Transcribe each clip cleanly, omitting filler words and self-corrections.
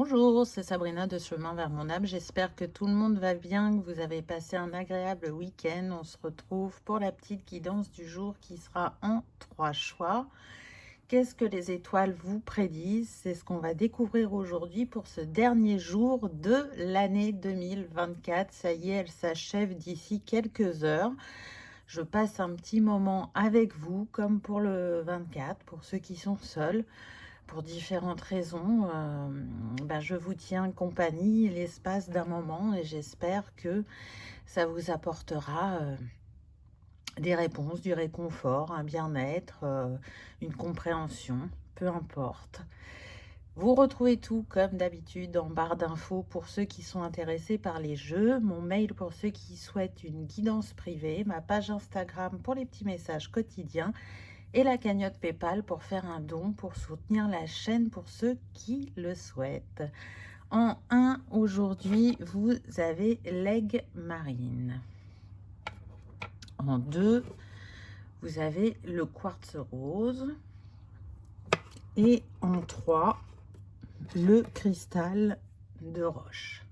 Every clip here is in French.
Bonjour, c'est Sabrina de Chemin vers mon âme. J'espère que tout le monde va bien, que vous avez passé un agréable week-end. On se retrouve pour la petite guidance du jour qui sera en 3 choix. Qu'est-ce que les étoiles vous prédisent? C'est ce qu'on va découvrir aujourd'hui pour ce dernier jour de l'année 2024. Ça y est, elle s'achève d'ici quelques heures. Je passe un petit moment avec vous, comme pour le 24, pour ceux qui sont seuls. Pour différentes raisons, je vous tiens compagnie l'espace d'un moment et j'espère que ça vous apportera des réponses, du réconfort, un bien-être, une compréhension, peu importe. Vous retrouvez tout comme d'habitude en barre d'infos pour ceux qui sont intéressés par les jeux, mon mail pour ceux qui souhaitent une guidance privée, ma page Instagram pour les petits messages quotidiens et la cagnotte PayPal pour faire un don pour soutenir la chaîne pour ceux qui le souhaitent. En 1, aujourd'hui, vous avez l'aigle marine. En 2, vous avez le quartz rose. Et en 3, le cristal de roche.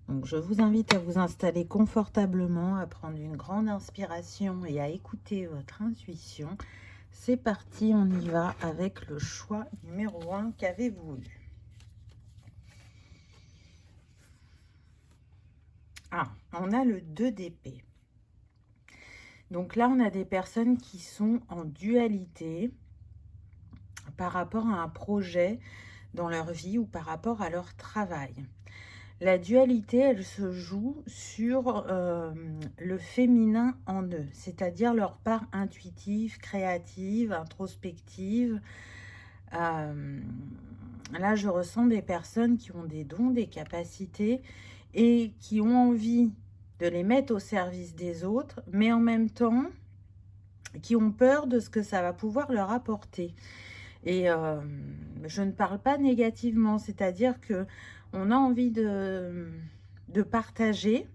Donc, je vous invite à vous installer confortablement, à prendre une grande inspiration et à écouter votre intuition. C'est parti, on y va avec le choix numéro 1 qu'avez-vous eu? Ah, on a le 2 d'épée. Donc là, on a des personnes qui sont en dualité par rapport à un projet dans leur vie ou par rapport à leur travail. La dualité, elle se joue sur le féminin en eux, c'est-à-dire leur part intuitive, créative, introspective. Là, je ressens des personnes qui ont des dons, des capacités et qui ont envie de les mettre au service des autres, mais en même temps, qui ont peur de ce que ça va pouvoir leur apporter. Et je ne parle pas négativement, c'est-à-dire que on a envie de partager,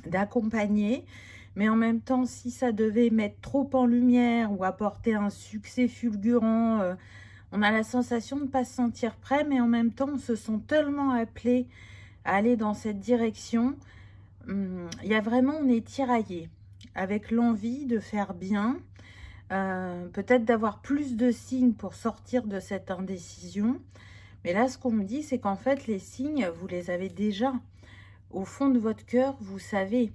d'accompagner, mais en même temps, si ça devait mettre trop en lumière ou apporter un succès fulgurant, on a la sensation de ne pas se sentir prêt, mais en même temps, on se sent tellement appelé à aller dans cette direction. Il y a vraiment, on est tiraillé avec l'envie de faire bien, peut-être d'avoir plus de signes pour sortir de cette indécision. Mais là, ce qu'on me dit, c'est qu'en fait, les signes, vous les avez déjà. Au fond de votre cœur, vous savez.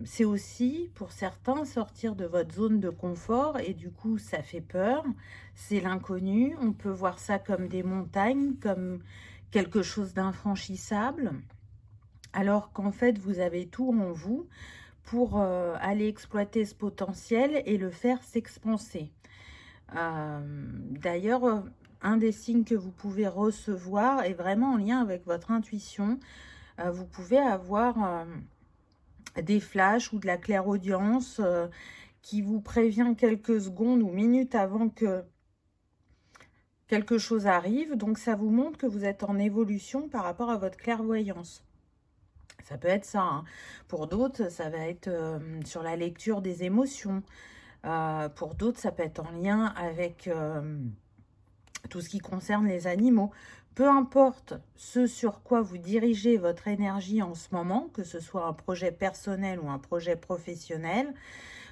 C'est aussi, pour certains, sortir de votre zone de confort. Et du coup, ça fait peur. C'est l'inconnu. On peut voir ça comme des montagnes, comme quelque chose d'infranchissable. Alors qu'en fait, vous avez tout en vous pour aller exploiter ce potentiel et le faire s'expanser. D'ailleurs, un des signes que vous pouvez recevoir est vraiment en lien avec votre intuition. Vous pouvez avoir des flashs ou de la clairaudience qui vous prévient quelques secondes ou minutes avant que quelque chose arrive. Donc, ça vous montre que vous êtes en évolution par rapport à votre clairvoyance. Ça peut être ça, hein. Pour d'autres, ça va être sur la lecture des émotions. Pour d'autres, ça peut être en lien avec tout ce qui concerne les animaux. Peu importe ce sur quoi vous dirigez votre énergie en ce moment, que ce soit un projet personnel ou un projet professionnel,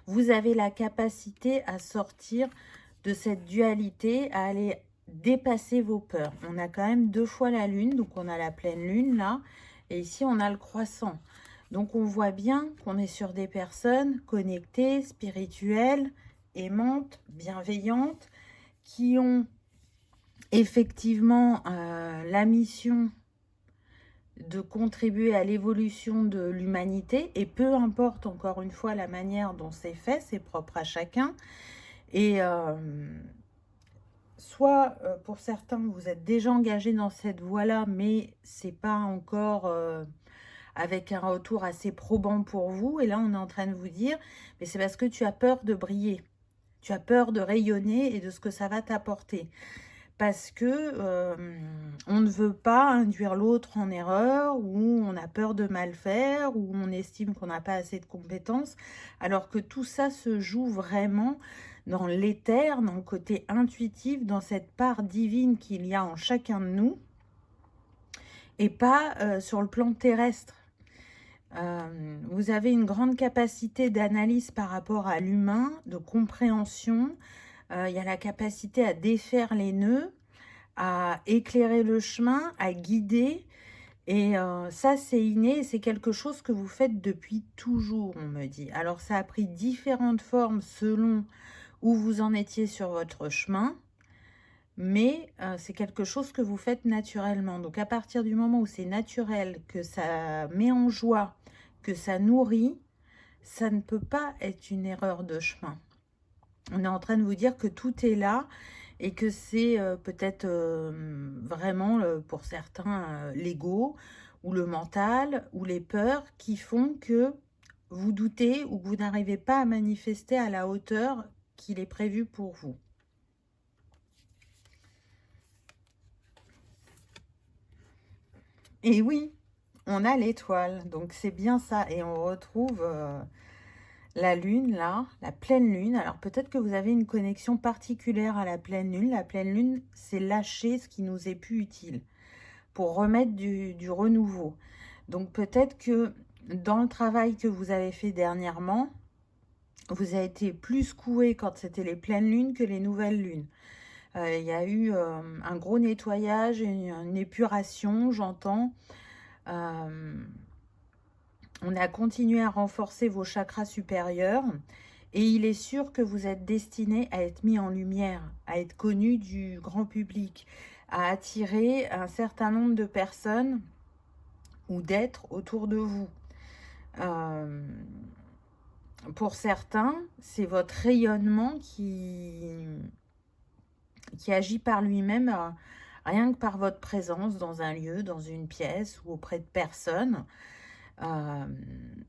vous avez la capacité à sortir de cette dualité, à aller dépasser vos peurs. On a quand même 2 fois la lune, donc on a la pleine lune là, et ici on a le croissant. Donc on voit bien qu'on est sur des personnes connectées, spirituelles, aimantes, bienveillantes, qui ont effectivement la mission de contribuer à l'évolution de l'humanité, et peu importe encore une fois la manière dont c'est fait, c'est propre à chacun. Et soit pour certains vous êtes déjà engagés dans cette voie-là, mais c'est pas encore avec un retour assez probant pour vous, et là on est en train de vous dire, mais c'est parce que tu as peur de briller, tu as peur de rayonner et de ce que ça va t'apporter. Parce que on ne veut pas induire l'autre en erreur, ou on a peur de mal faire, ou on estime qu'on n'a pas assez de compétences, alors que tout ça se joue vraiment dans l'éther, dans le côté intuitif, dans cette part divine qu'il y a en chacun de nous, et pas sur le plan terrestre. Vous avez une grande capacité d'analyse par rapport à l'humain, de compréhension. Il y a la capacité à défaire les nœuds, à éclairer le chemin, à guider. Et ça, c'est inné, c'est quelque chose que vous faites depuis toujours, on me dit. Alors, ça a pris différentes formes selon où vous en étiez sur votre chemin, mais c'est quelque chose que vous faites naturellement. Donc, à partir du moment où c'est naturel, que ça met en joie, que ça nourrit, ça ne peut pas être une erreur de chemin. On est en train de vous dire que tout est là et que c'est peut-être vraiment, pour certains, l'ego ou le mental ou les peurs qui font que vous doutez ou que vous n'arrivez pas à manifester à la hauteur qu'il est prévu pour vous. Et oui, on a l'étoile, donc c'est bien ça. Et on retrouve la lune, là, la pleine lune. Alors peut-être que vous avez une connexion particulière à la pleine lune. La pleine lune, c'est lâcher ce qui nous est plus utile pour remettre du renouveau. Donc peut-être que dans le travail que vous avez fait dernièrement, vous avez été plus secoué quand c'était les pleines lunes que les nouvelles lunes. Il y a eu un gros nettoyage, une épuration, j'entends. On a continué à renforcer vos chakras supérieurs. Et il est sûr que vous êtes destiné à être mis en lumière, à être connu du grand public, à attirer un certain nombre de personnes ou d'êtres autour de vous. Pour certains, c'est votre rayonnement qui agit par lui-même, rien que par votre présence dans un lieu, dans une pièce ou auprès de personnes.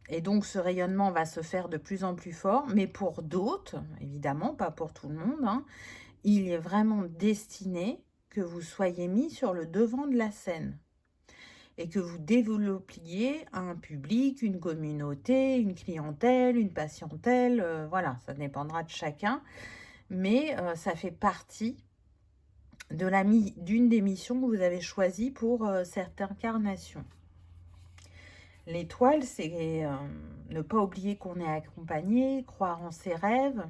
Et donc, ce rayonnement va se faire de plus en plus fort. Mais pour d'autres, évidemment, pas pour tout le monde, hein, il est vraiment destiné que vous soyez mis sur le devant de la scène. Et que vous développiez un public, une communauté, une clientèle, une patientèle. Voilà, ça dépendra de chacun. Mais ça fait partie d'une des missions que vous avez choisies pour cette incarnation. L'étoile, c'est ne pas oublier qu'on est accompagné, croire en ses rêves,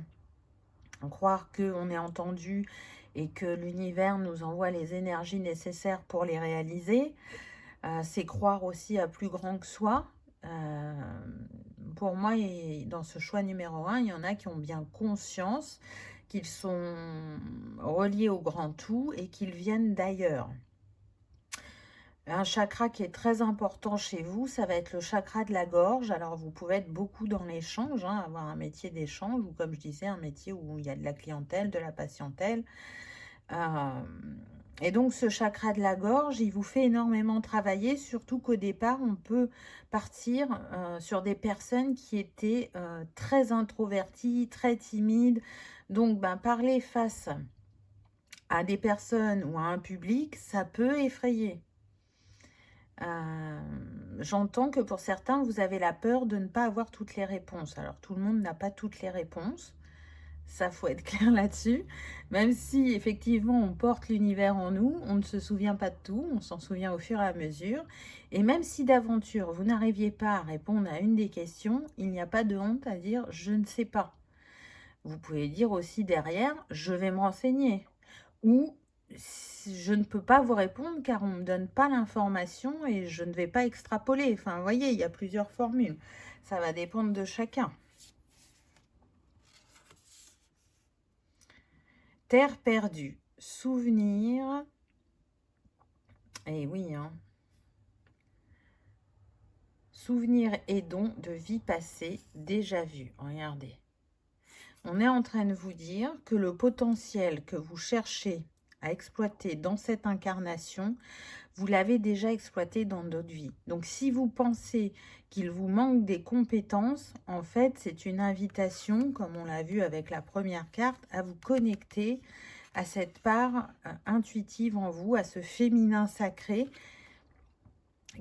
croire qu'on est entendu et que l'univers nous envoie les énergies nécessaires pour les réaliser. C'est croire aussi à plus grand que soi. Pour moi, dans ce choix numéro 1, il y en a qui ont bien conscience qu'ils sont reliés au grand tout et qu'ils viennent d'ailleurs. Un chakra qui est très important chez vous, ça va être le chakra de la gorge. Alors, vous pouvez être beaucoup dans l'échange, hein, avoir un métier d'échange ou, comme je disais, un métier où il y a de la clientèle, de la patientèle. Et donc, ce chakra de la gorge, il vous fait énormément travailler, surtout qu'au départ, on peut partir sur des personnes qui étaient très introverties, très timides. Donc, parler face à des personnes ou à un public, ça peut effrayer. J'entends que pour certains, vous avez la peur de ne pas avoir toutes les réponses. Alors, tout le monde n'a pas toutes les réponses. Ça, faut être clair là-dessus. Même si, effectivement, on porte l'univers en nous, on ne se souvient pas de tout, on s'en souvient au fur et à mesure. Et même si d'aventure, vous n'arriviez pas à répondre à une des questions, il n'y a pas de honte à dire « je ne sais pas ». Vous pouvez dire aussi derrière « je vais me renseigner » ou je ne peux pas vous répondre car on ne me donne pas l'information et je ne vais pas extrapoler. Enfin, vous voyez, il y a plusieurs formules. Ça va dépendre de chacun. Terre perdue, souvenir. Et oui, hein. Souvenir et don de vie passée déjà vue. Regardez. On est en train de vous dire que le potentiel que vous cherchez à exploiter dans cette incarnation, vous l'avez déjà exploité dans d'autres vies. Donc, si vous pensez qu'il vous manque des compétences, en fait, c'est une invitation, comme on l'a vu avec la première carte, à vous connecter à cette part intuitive en vous, à ce féminin sacré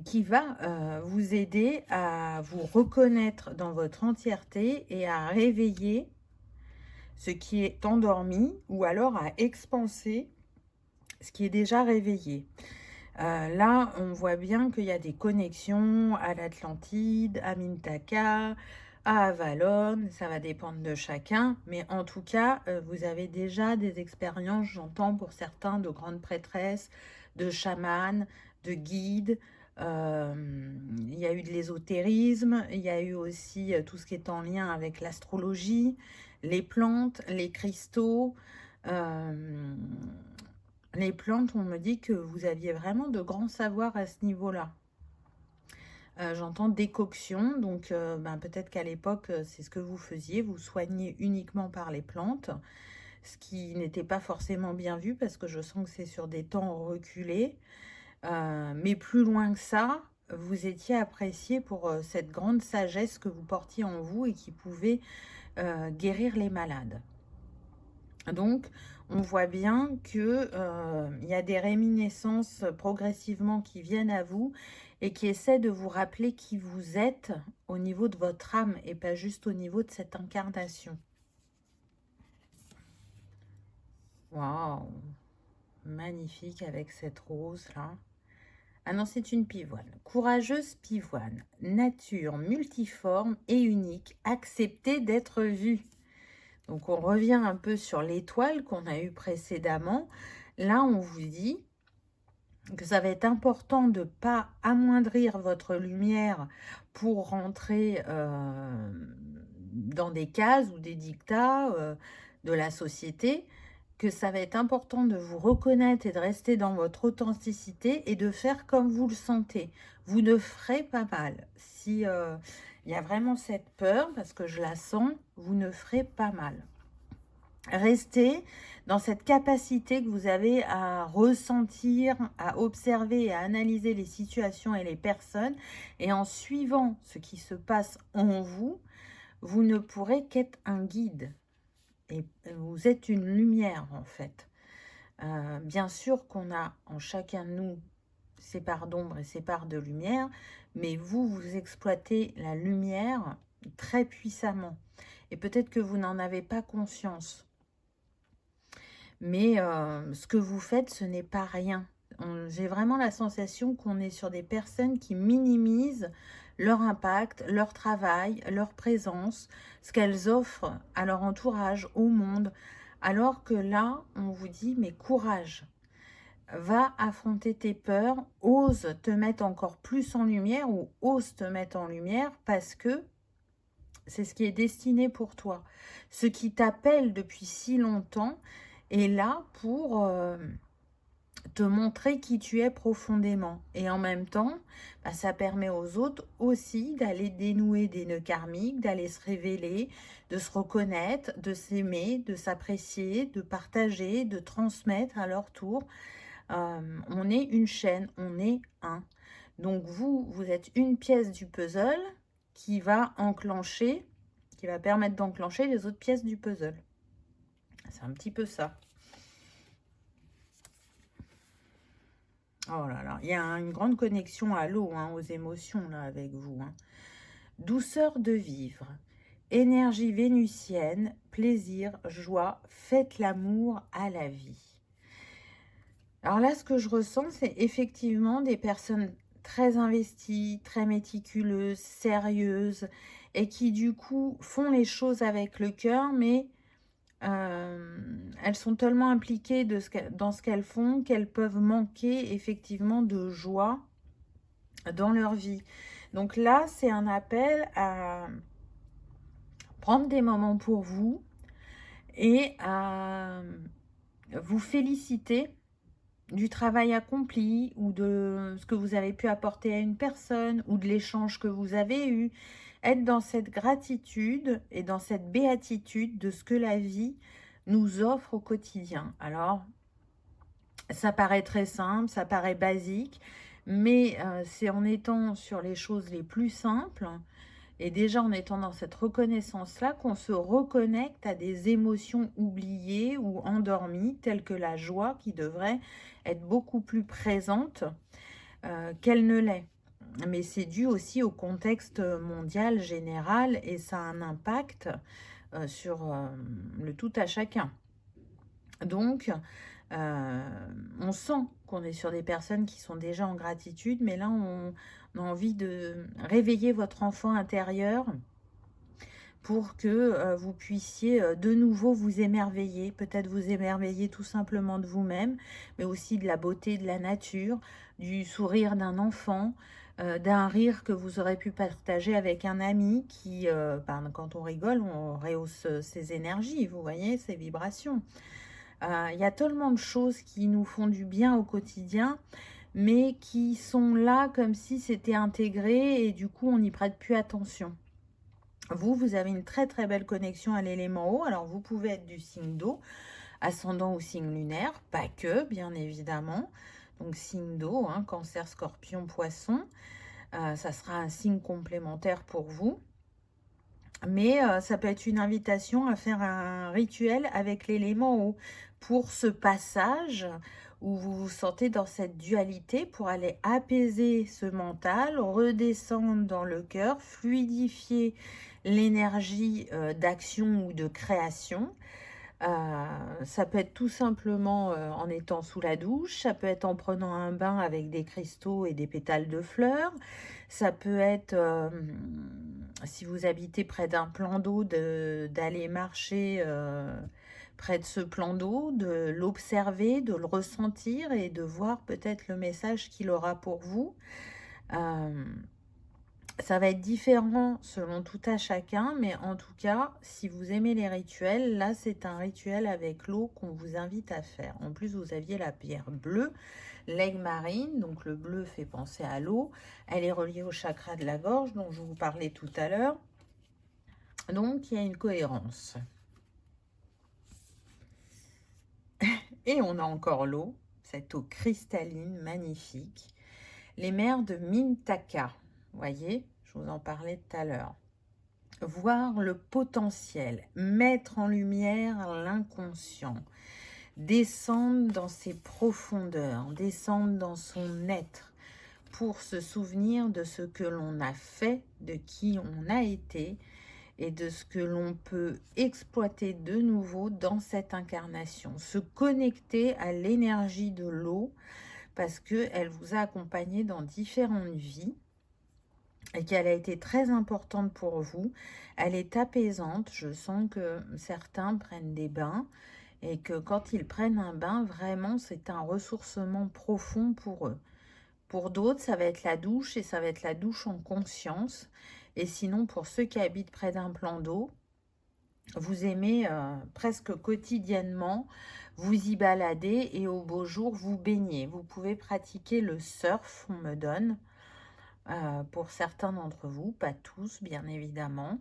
qui va vous aider à vous reconnaître dans votre entièreté et à réveiller ce qui est endormi ou alors à expanser ce qui est déjà réveillé. Là, on voit bien qu'il y a des connexions à l'Atlantide, à Mintaka, à Avalon, ça va dépendre de chacun, mais en tout cas, vous avez déjà des expériences, j'entends pour certains, de grandes prêtresses, de chamanes, de guides. Il y a eu de l'ésotérisme, il y a eu aussi tout ce qui est en lien avec l'astrologie, les plantes, les cristaux. euh, les plantes, on me dit que vous aviez vraiment de grands savoirs à ce niveau-là. J'entends décoction, donc peut-être qu'à l'époque, c'est ce que vous faisiez, vous soignez uniquement par les plantes, ce qui n'était pas forcément bien vu parce que je sens que c'est sur des temps reculés. Mais plus loin que ça, vous étiez apprécié pour cette grande sagesse que vous portiez en vous et qui pouvait guérir les malades. Donc, on voit bien que il y a des réminiscences progressivement qui viennent à vous et qui essaient de vous rappeler qui vous êtes au niveau de votre âme et pas juste au niveau de cette incarnation. Waouh! Magnifique avec cette rose-là. Ah non, c'est une pivoine. Courageuse pivoine, nature multiforme et unique, acceptée d'être vue. Donc, on revient un peu sur l'étoile qu'on a eue précédemment. Là, on vous dit que ça va être important de ne pas amoindrir votre lumière pour rentrer dans des cases ou des dictats de la société, que ça va être important de vous reconnaître et de rester dans votre authenticité et de faire comme vous le sentez. Vous ne ferez pas mal. Si il y a vraiment cette peur, parce que je la sens, vous ne ferez pas mal. Restez dans cette capacité que vous avez à ressentir, à observer et à analyser les situations et les personnes. Et en suivant ce qui se passe en vous, vous ne pourrez qu'être un guide. Et vous êtes une lumière, en fait. Bien sûr qu'on a en chacun de nous ses parts d'ombre et ses parts de lumière, mais vous, vous exploitez la lumière très puissamment. Et peut-être que vous n'en avez pas conscience. Mais ce que vous faites, ce n'est pas rien. J'ai vraiment la sensation qu'on est sur des personnes qui minimisent leur impact, leur travail, leur présence, ce qu'elles offrent à leur entourage, au monde. Alors que là, on vous dit, mais courage, va affronter tes peurs, ose te mettre encore plus en lumière ou ose te mettre en lumière parce que c'est ce qui est destiné pour toi. Ce qui t'appelle depuis si longtemps est là pour te montrer qui tu es profondément. Et en même temps, ça permet aux autres aussi d'aller dénouer des nœuds karmiques, d'aller se révéler, de se reconnaître, de s'aimer, de s'apprécier, de partager, de transmettre à leur tour. On est une chaîne, on est un. Donc vous êtes une pièce du puzzle qui va enclencher, qui va permettre d'enclencher les autres pièces du puzzle. C'est un petit peu ça. Oh là là, il y a une grande connexion à l'eau, aux émotions là avec vous. Douceur de vivre, énergie vénusienne, plaisir, joie, faites l'amour à la vie. Alors là, ce que je ressens, c'est effectivement des personnes très investies, très méticuleuses, sérieuses, et qui du coup font les choses avec le cœur, mais elles sont tellement impliquées dans ce qu'elles font qu'elles peuvent manquer effectivement de joie dans leur vie. Donc là, c'est un appel à prendre des moments pour vous et à vous féliciter du travail accompli ou de ce que vous avez pu apporter à une personne ou de l'échange que vous avez eu. Être dans cette gratitude et dans cette béatitude de ce que la vie nous offre au quotidien. Alors, ça paraît très simple, ça paraît basique, mais c'est en étant sur les choses les plus simples et déjà en étant dans cette reconnaissance-là qu'on se reconnecte à des émotions oubliées ou endormies, telles que la joie qui devrait être beaucoup plus présente qu'elle ne l'est. Mais c'est dû aussi au contexte mondial général et ça a un impact sur le tout à chacun. Donc, on sent qu'on est sur des personnes qui sont déjà en gratitude, mais là, on a envie de réveiller votre enfant intérieur pour que vous puissiez de nouveau vous émerveiller, peut-être vous émerveiller tout simplement de vous-même, mais aussi de la beauté de la nature, du sourire d'un enfant, d'un rire que vous aurez pu partager avec un ami qui, quand on rigole, on rehausse ses énergies, vous voyez, ses vibrations. Il y a tellement de choses qui nous font du bien au quotidien, mais qui sont là comme si c'était intégré et du coup, on n'y prête plus attention. Vous avez une très très belle connexion à l'élément eau. Alors, vous pouvez être du signe d'eau, ascendant ou signe lunaire, pas que, bien évidemment. Donc, signe d'eau, hein, Cancer, Scorpion, Poisson. Ça sera un signe complémentaire pour vous. Mais ça peut être une invitation à faire un rituel avec l'élément eau pour ce passage où vous vous sentez dans cette dualité, pour aller apaiser ce mental, redescendre dans le cœur, fluidifier l'énergie d'action ou de création. Ça peut être tout simplement en étant sous la douche, ça peut être en prenant un bain avec des cristaux et des pétales de fleurs, ça peut être, si vous habitez près d'un plan d'eau, d'aller marcher près de ce plan d'eau, de l'observer, de le ressentir et de voir peut-être le message qu'il aura pour vous. Ça va être différent selon tout à chacun, mais en tout cas, si vous aimez les rituels, là, c'est un rituel avec l'eau qu'on vous invite à faire. En plus, vous aviez la pierre bleue, l'aigle marine, donc le bleu fait penser à l'eau. Elle est reliée au chakra de la gorge, dont je vous parlais tout à l'heure. Donc, il y a une cohérence. Et on a encore l'eau, cette eau cristalline, magnifique. Les mers de Mintaka, voyez, je vous en parlais tout à l'heure. Voir le potentiel, mettre en lumière l'inconscient, descendre dans ses profondeurs, descendre dans son être pour se souvenir de ce que l'on a fait, de qui on a été et de ce que l'on peut exploiter de nouveau dans cette incarnation. Se connecter à l'énergie de l'eau parce qu'elle vous a accompagné dans différentes vies et qu'elle a été très importante pour vous. Elle est apaisante. Je sens que certains prennent des bains et que quand ils prennent un bain, vraiment, c'est un ressourcement profond pour eux. Pour d'autres, ça va être la douche et ça va être la douche en conscience. Et sinon, pour ceux qui habitent près d'un plan d'eau, vous aimez presque quotidiennement vous y balader et au beau jour, vous baigner. Vous pouvez pratiquer le surf, on me donne. Pour certains d'entre vous, pas tous bien évidemment.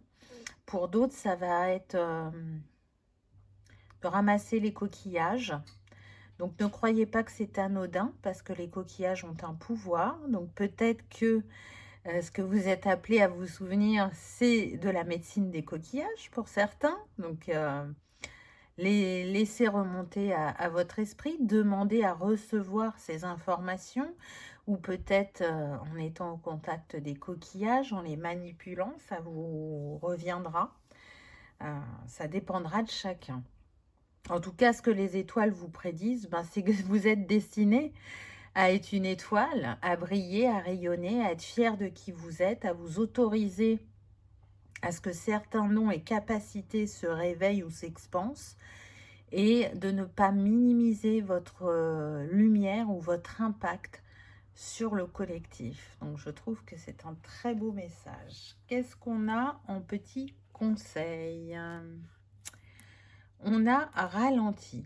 Pour d'autres, ça va être de ramasser les coquillages. Donc ne croyez pas que c'est anodin parce que les coquillages ont un pouvoir. Donc peut-être que ce que vous êtes appelé à vous souvenir, c'est de la médecine des coquillages pour certains. Donc les laissez remonter à votre esprit, demandez à recevoir ces informations ou peut-être en étant au contact des coquillages, en les manipulant, ça vous reviendra. Ça dépendra de chacun. En tout cas, ce que les étoiles vous prédisent, c'est que vous êtes destiné à être une étoile, à briller, à rayonner, à être fier de qui vous êtes, à vous autoriser à ce que certains noms et capacités se réveillent ou s'expansent, et de ne pas minimiser votre lumière ou votre impact sur le collectif. Donc je trouve que c'est un très beau message. Qu'est-ce qu'on a en petits conseils? On a ralenti.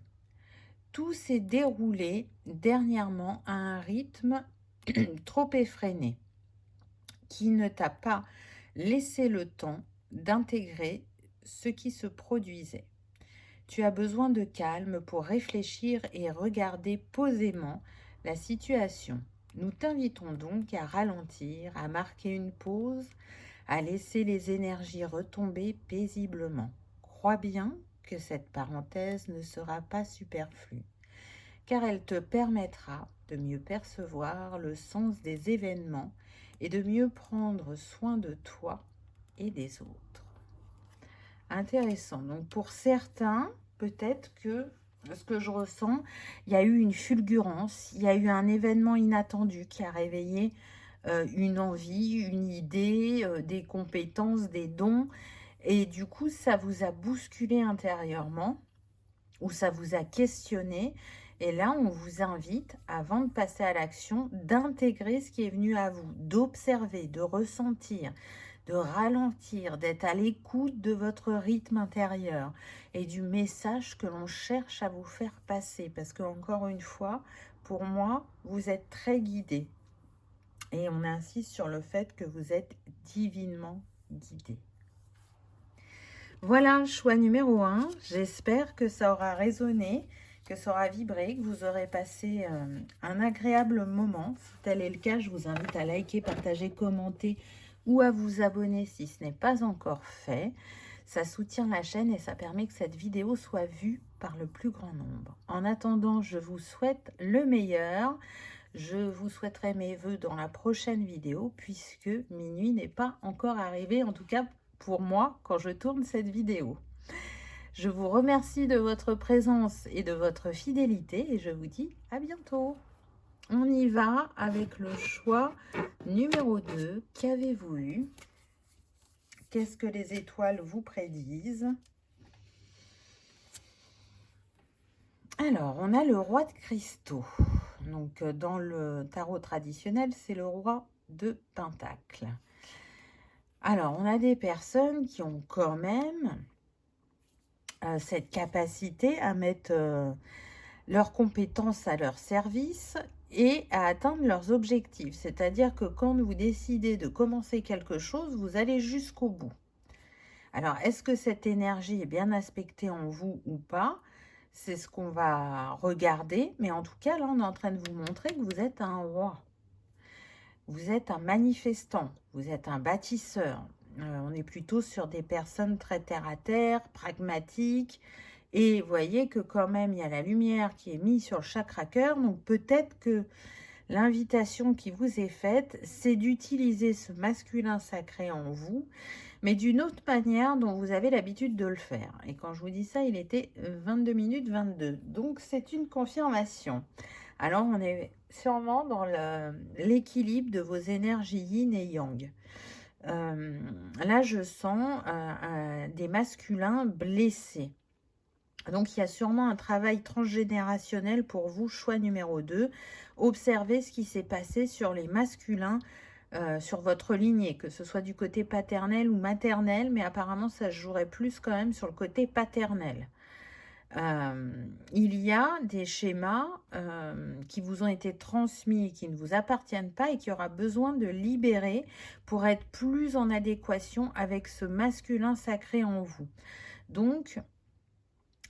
Tout s'est déroulé dernièrement à un rythme trop effréné qui ne t'a pas laissé le temps d'intégrer ce qui se produisait. Tu as besoin de calme pour réfléchir et regarder posément la situation. Nous t'invitons donc à ralentir, à marquer une pause, à laisser les énergies retomber paisiblement. Crois bien que cette parenthèse ne sera pas superflue, car elle te permettra de mieux percevoir le sens des événements et de mieux prendre soin de toi et des autres. intéressant. Donc, pour certains, peut-être que ce que je ressens, il y a eu une fulgurance, il y a eu un événement inattendu qui a réveillé une envie, une idée, des compétences, des dons. Et du coup, ça vous a bousculé intérieurement ou ça vous a questionné. Et là, on vous invite, avant de passer à l'action, d'intégrer ce qui est venu à vous, d'observer, de ressentir, de ralentir, d'être à l'écoute de votre rythme intérieur et du message que l'on cherche à vous faire passer. Parce que, encore une fois, pour moi, vous êtes très guidé. Et on insiste sur le fait que vous êtes divinement guidé. Voilà, choix numéro 1. J'espère que ça aura résonné, que ça aura vibré, que vous aurez passé un agréable moment. Si tel est le cas, je vous invite à liker, partager, commenter ou à vous abonner si ce n'est pas encore fait. Ça soutient la chaîne et ça permet que cette vidéo soit vue par le plus grand nombre. En attendant, je vous souhaite le meilleur. Je vous souhaiterai mes vœux dans la prochaine vidéo puisque minuit n'est pas encore arrivé, en tout cas pour moi, quand je tourne cette vidéo. Je vous remercie de votre présence et de votre fidélité et je vous dis à bientôt. On y va avec le choix numéro 2. Qu'avez-vous eu? Qu'est-ce que les étoiles vous prédisent? Alors, on a le roi de cristaux. Donc, dans le tarot traditionnel, c'est le roi de pentacles. Alors, on a des personnes qui ont quand même cette capacité à mettre leurs compétences à leur service et à atteindre leurs objectifs. C'est-à-dire que quand vous décidez de commencer quelque chose, vous allez jusqu'au bout. Alors, est-ce que cette énergie est bien aspectée en vous ou pas? C'est ce qu'on va regarder. Mais en tout cas, là, on est en train de vous montrer que vous êtes un roi. Vous êtes un manifestant. Vous êtes un bâtisseur. On est plutôt sur des personnes très terre-à-terre, pragmatiques. Et vous voyez que quand même, il y a la lumière qui est mise sur le chakra cœur. Donc, peut-être que l'invitation qui vous est faite, c'est d'utiliser ce masculin sacré en vous, mais d'une autre manière dont vous avez l'habitude de le faire. Et quand je vous dis ça, il était 22 minutes 22. Donc, c'est une confirmation. Alors, on est sûrement dans l'équilibre de vos énergies yin et yang. Là, je sens des masculins blessés. Donc, il y a sûrement un travail transgénérationnel pour vous, choix numéro 2. Observez ce qui s'est passé sur les masculins, sur votre lignée, que ce soit du côté paternel ou maternel, mais apparemment, ça se jouerait plus quand même sur le côté paternel. Il y a des schémas qui vous ont été transmis et qui ne vous appartiennent pas et qui aura besoin de libérer pour être plus en adéquation avec ce masculin sacré en vous. Donc,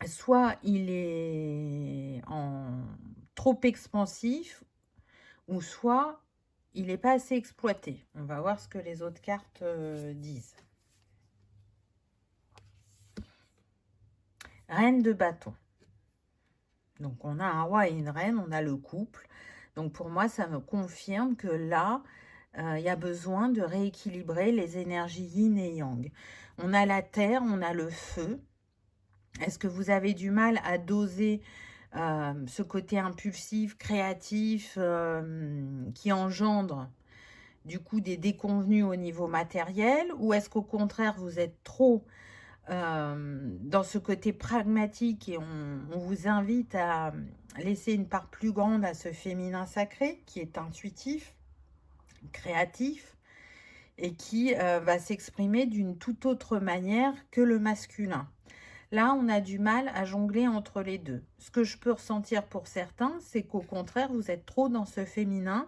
soit il est trop expansif, ou soit il n'est pas assez exploité. On va voir ce que les autres cartes disent. Reine de bâton. Donc, on a un roi et une reine, on a le couple. Donc, pour moi, ça me confirme que là, il y a besoin de rééquilibrer les énergies yin et yang. On a la terre, on a le feu. Est-ce que vous avez du mal à doser ce côté impulsif, créatif, qui engendre du coup des déconvenus au niveau matériel? Ou est-ce qu'au contraire, vous êtes trop dans ce côté pragmatique et on vous invite à laisser une part plus grande à ce féminin sacré qui est intuitif, créatif et qui va s'exprimer d'une toute autre manière que le masculin? Là, on a du mal à jongler entre les deux. Ce que je peux ressentir pour certains, c'est qu'au contraire, vous êtes trop dans ce féminin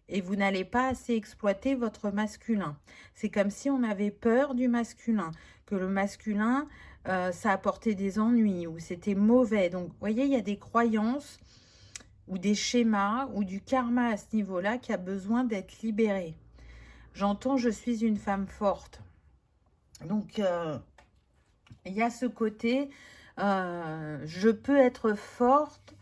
et vous n'allez pas assez exploiter votre masculin. C'est comme si on avait peur du masculin, que le masculin, ça apportait des ennuis ou c'était mauvais. Donc, vous voyez, il y a des croyances ou des schémas ou du karma à ce niveau-là qui a besoin d'être libéré. J'entends, je suis une femme forte. Donc, il y a ce côté, je peux être forte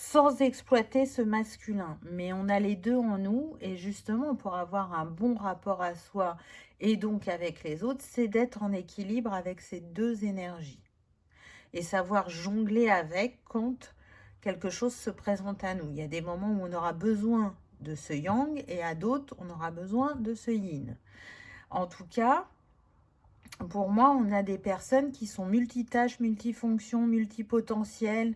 sans exploiter ce masculin. Mais on a les deux en nous, et justement, pour avoir un bon rapport à soi et donc avec les autres, c'est d'être en équilibre avec ces deux énergies. Et savoir jongler avec quand quelque chose se présente à nous. Il y a des moments où on aura besoin de ce yang, et à d'autres, on aura besoin de ce yin. En tout cas, pour moi, on a des personnes qui sont multitâches, multifonctions, multipotentielles,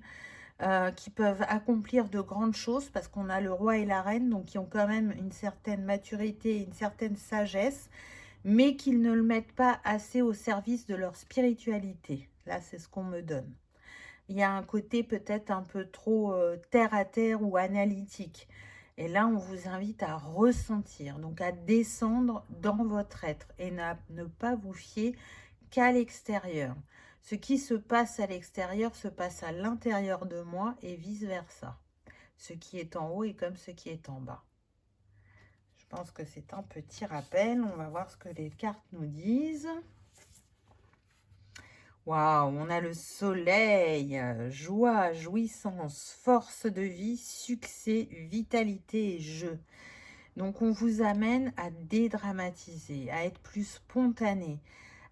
qui peuvent accomplir de grandes choses parce qu'on a le roi et la reine, donc qui ont quand même une certaine maturité, une certaine sagesse, mais qu'ils ne le mettent pas assez au service de leur spiritualité. Là, c'est ce qu'on me donne. Il y a un côté peut-être un peu trop terre à terre ou analytique. Et là, on vous invite à ressentir, donc à descendre dans votre être et ne pas vous fier qu'à l'extérieur. Ce qui se passe à l'extérieur se passe à l'intérieur de moi et vice-versa. Ce qui est en haut est comme ce qui est en bas. Je pense que c'est un petit rappel. On va voir ce que les cartes nous disent. Waouh, on a le soleil, joie, jouissance, force de vie, succès, vitalité et jeu. Donc on vous amène à dédramatiser, à être plus spontané,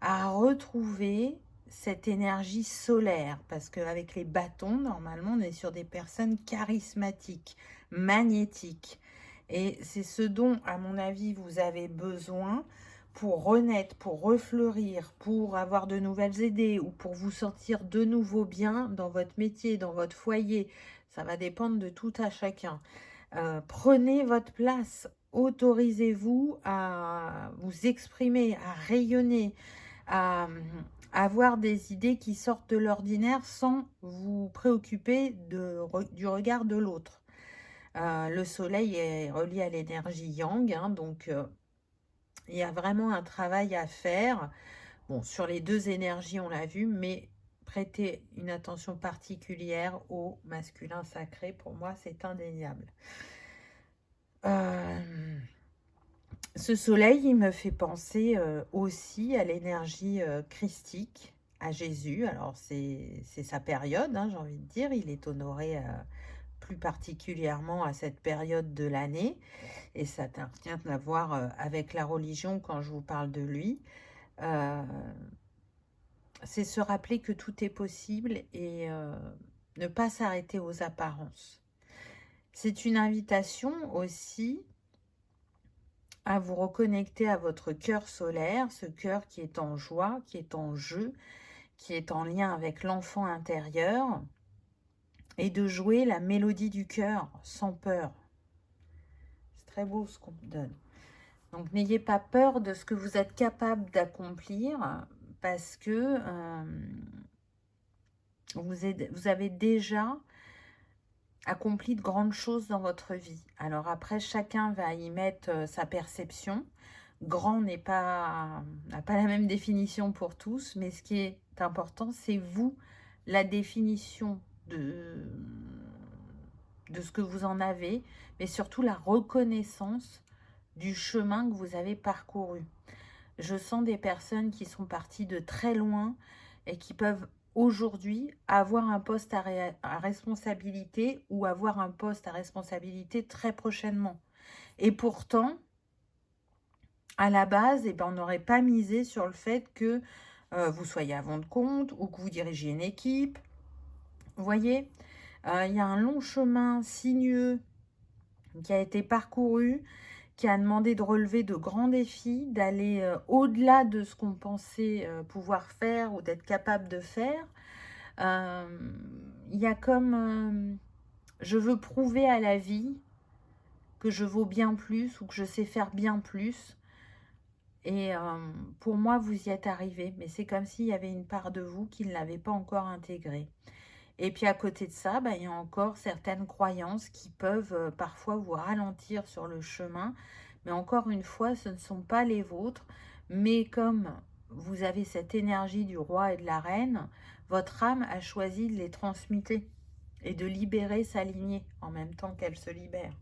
à retrouver cette énergie solaire. Parce qu'avec les bâtons, normalement, on est sur des personnes charismatiques, magnétiques. Et c'est ce dont, à mon avis, vous avez besoin pour renaître, pour refleurir, pour avoir de nouvelles idées ou pour vous sentir de nouveau bien dans votre métier, dans votre foyer. Ça va dépendre de tout à chacun. Prenez votre place, autorisez-vous à vous exprimer, à rayonner, à avoir des idées qui sortent de l'ordinaire sans vous préoccuper du regard de l'autre. Le soleil est relié à l'énergie yang, hein, donc il y a vraiment un travail à faire. Bon, sur les deux énergies, on l'a vu, mais prêtez une attention particulière au masculin sacré. Pour moi, c'est indéniable. Ce soleil, il me fait penser aussi à l'énergie christique, à Jésus. Alors, c'est sa période, hein, j'ai envie de dire. Il est honoré plus particulièrement à cette période de l'année. Et ça n'a rien à voir avec la religion quand je vous parle de lui. C'est se rappeler que tout est possible et ne pas s'arrêter aux apparences. C'est une invitation aussi à vous reconnecter à votre cœur solaire, ce cœur qui est en joie, qui est en jeu, qui est en lien avec l'enfant intérieur, et de jouer la mélodie du cœur sans peur. C'est très beau ce qu'on me donne. Donc n'ayez pas peur de ce que vous êtes capable d'accomplir parce que vous avez déjà accompli de grandes choses dans votre vie. Alors après, chacun va y mettre sa perception. Grand n'a pas la même définition pour tous, mais ce qui est important, c'est vous, la définition de ce que vous en avez, mais surtout la reconnaissance du chemin que vous avez parcouru. Je sens des personnes qui sont parties de très loin et qui peuvent aujourd'hui avoir un poste à responsabilité ou avoir un poste à responsabilité très prochainement. Et pourtant, à la base, on n'aurait pas misé sur le fait que vous soyez à votre compte ou que vous dirigiez une équipe. Vous voyez, il y a un long chemin sinueux qui a été parcouru, qui a demandé de relever de grands défis, d'aller au-delà de ce qu'on pensait pouvoir faire ou d'être capable de faire. Il y a comme je veux prouver à la vie que je vaux bien plus ou que je sais faire bien plus. Et pour moi, vous y êtes arrivé, mais c'est comme s'il y avait une part de vous qui ne l'avait pas encore intégrée. Et puis à côté de ça, il y a encore certaines croyances qui peuvent parfois vous ralentir sur le chemin. Mais encore une fois, ce ne sont pas les vôtres. Mais comme vous avez cette énergie du roi et de la reine, votre âme a choisi de les transmuter et de libérer sa lignée en même temps qu'elle se libère.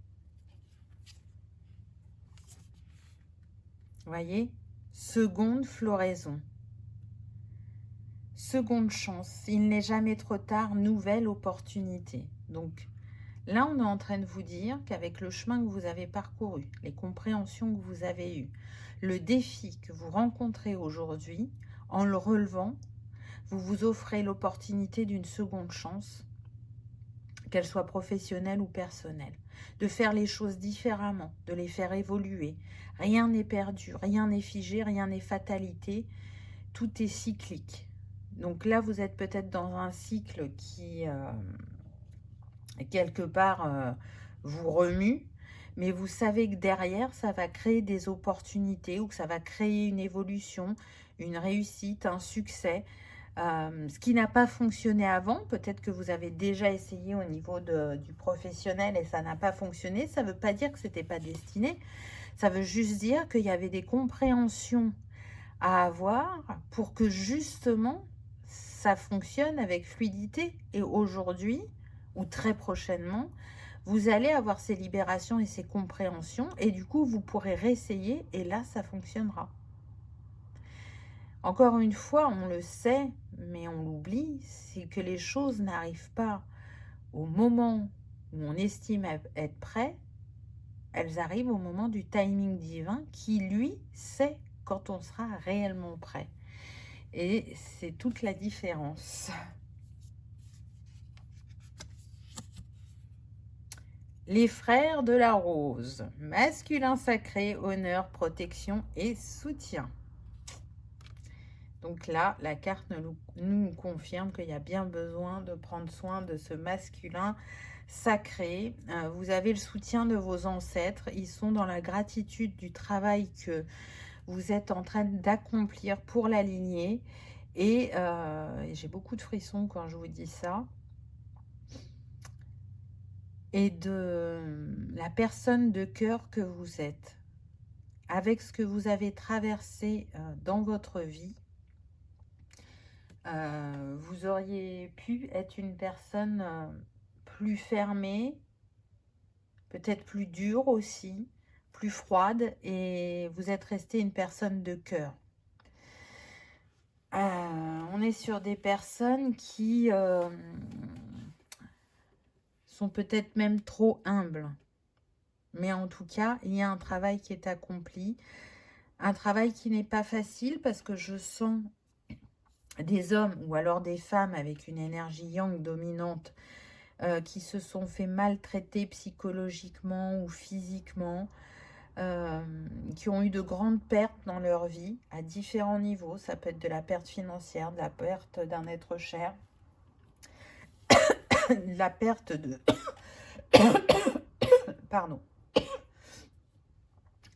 Vous voyez ? Seconde floraison. Seconde chance. Il n'est jamais trop tard. Nouvelle opportunité. Donc, Là, on est en train de vous dire qu'avec le chemin que vous avez parcouru, les compréhensions que vous avez eues, le défi que vous rencontrez aujourd'hui, en le relevant, vous vous offrez l'opportunité d'une seconde chance, qu'elle soit professionnelle ou personnelle, de faire les choses différemment, de les faire évoluer. Rien n'est perdu, rien n'est figé, rien n'est fatalité, tout est cyclique. Donc là, vous êtes peut-être dans un cycle qui, quelque part, vous remue, mais vous savez que derrière, ça va créer des opportunités ou que ça va créer une évolution, une réussite, un succès. Ce qui n'a pas fonctionné avant, peut-être que vous avez déjà essayé au niveau du professionnel et ça n'a pas fonctionné, ça ne veut pas dire que ce n'était pas destiné, ça veut juste dire qu'il y avait des compréhensions à avoir pour que justement ça fonctionne avec fluidité. Et aujourd'hui, ou très prochainement, vous allez avoir ces libérations et ces compréhensions et du coup, vous pourrez réessayer et là, ça fonctionnera. Encore une fois, on le sait, mais on l'oublie, c'est que les choses n'arrivent pas au moment où on estime être prêt, elles arrivent au moment du timing divin qui, lui, sait quand on sera réellement prêt. Et c'est toute la différence. Les frères de la rose, masculin sacré, honneur, protection et soutien. Donc là, la carte nous confirme qu'il y a bien besoin de prendre soin de ce masculin sacré. Vous avez le soutien de vos ancêtres. Ils sont dans la gratitude du travail que vous êtes en train d'accomplir pour la lignée. Et j'ai beaucoup de frissons quand je vous dis ça. Et de la personne de cœur que vous êtes. Avec ce que vous avez traversé dans votre vie, vous auriez pu être une personne plus fermée, peut-être plus dure aussi, plus froide, et vous êtes resté une personne de cœur. On est sur des personnes qui sont peut-être même trop humbles. Mais en tout cas, il y a un travail qui est accompli. Un travail qui n'est pas facile parce que je sens des hommes ou alors des femmes avec une énergie yang dominante qui se sont fait maltraiter psychologiquement ou physiquement, qui ont eu de grandes pertes dans leur vie à différents niveaux. Ça peut être de la perte financière, de la perte d'un être cher, de la perte de... Pardon.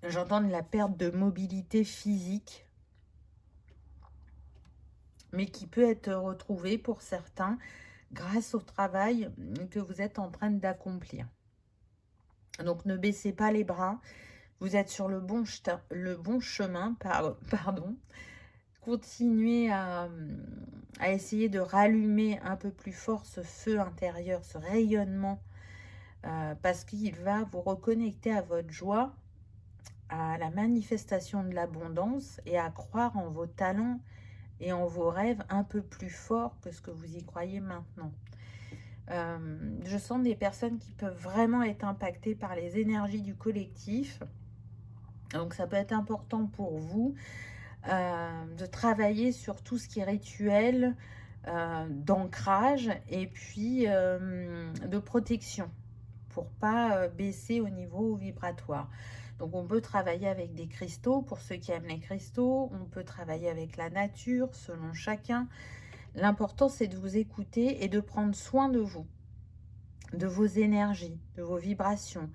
J'entends de la perte de mobilité physique, mais qui peut être retrouvée pour certains grâce au travail que vous êtes en train d'accomplir. Donc, ne baissez pas les bras. Vous êtes sur le bon chemin. Pardon. Continuez à essayer de rallumer un peu plus fort ce feu intérieur, ce rayonnement, parce qu'il va vous reconnecter à votre joie, à la manifestation de l'abondance et à croire en vos talents et en vos rêves un peu plus fort que ce que vous y croyez maintenant. Je sens des personnes qui peuvent vraiment être impactées par les énergies du collectif. Donc ça peut être important pour vous de travailler sur tout ce qui est rituel, d'ancrage et puis de protection pour pas baisser au niveau vibratoire. Donc on peut travailler avec des cristaux pour ceux qui aiment les cristaux, on peut travailler avec la nature selon chacun. L'important c'est de vous écouter et de prendre soin de vous, de vos énergies, de vos vibrations,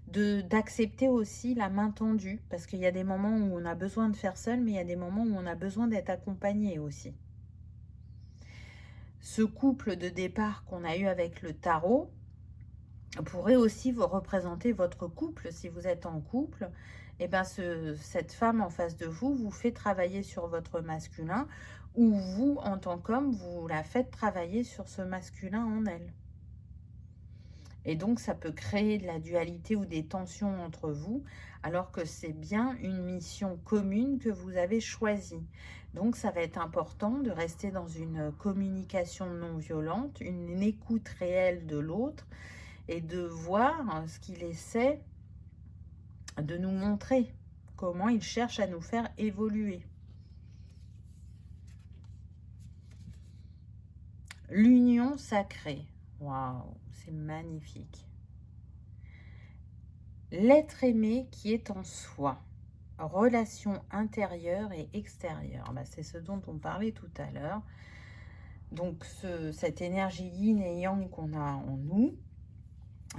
d'accepter aussi la main tendue, parce qu'il y a des moments où on a besoin de faire seul, mais il y a des moments où on a besoin d'être accompagné aussi. Ce couple de départ qu'on a eu avec le tarot pourrait aussi vous représenter votre couple. Si vous êtes en couple, et ben cette femme en face de vous vous fait travailler sur votre masculin, ou vous, en tant qu'homme, vous la faites travailler sur ce masculin en elle. Et donc, ça peut créer de la dualité ou des tensions entre vous, alors que c'est bien une mission commune que vous avez choisie. Donc, ça va être important de rester dans une communication non violente, une écoute réelle de l'autre, et de voir ce qu'il essaie de nous montrer, comment il cherche à nous faire évoluer. L'union sacrée. Waouh, c'est magnifique. L'être aimé qui est en soi. Relation intérieure et extérieure. Bah, c'est ce dont on parlait tout à l'heure. Donc, cette énergie yin et yang qu'on a en nous,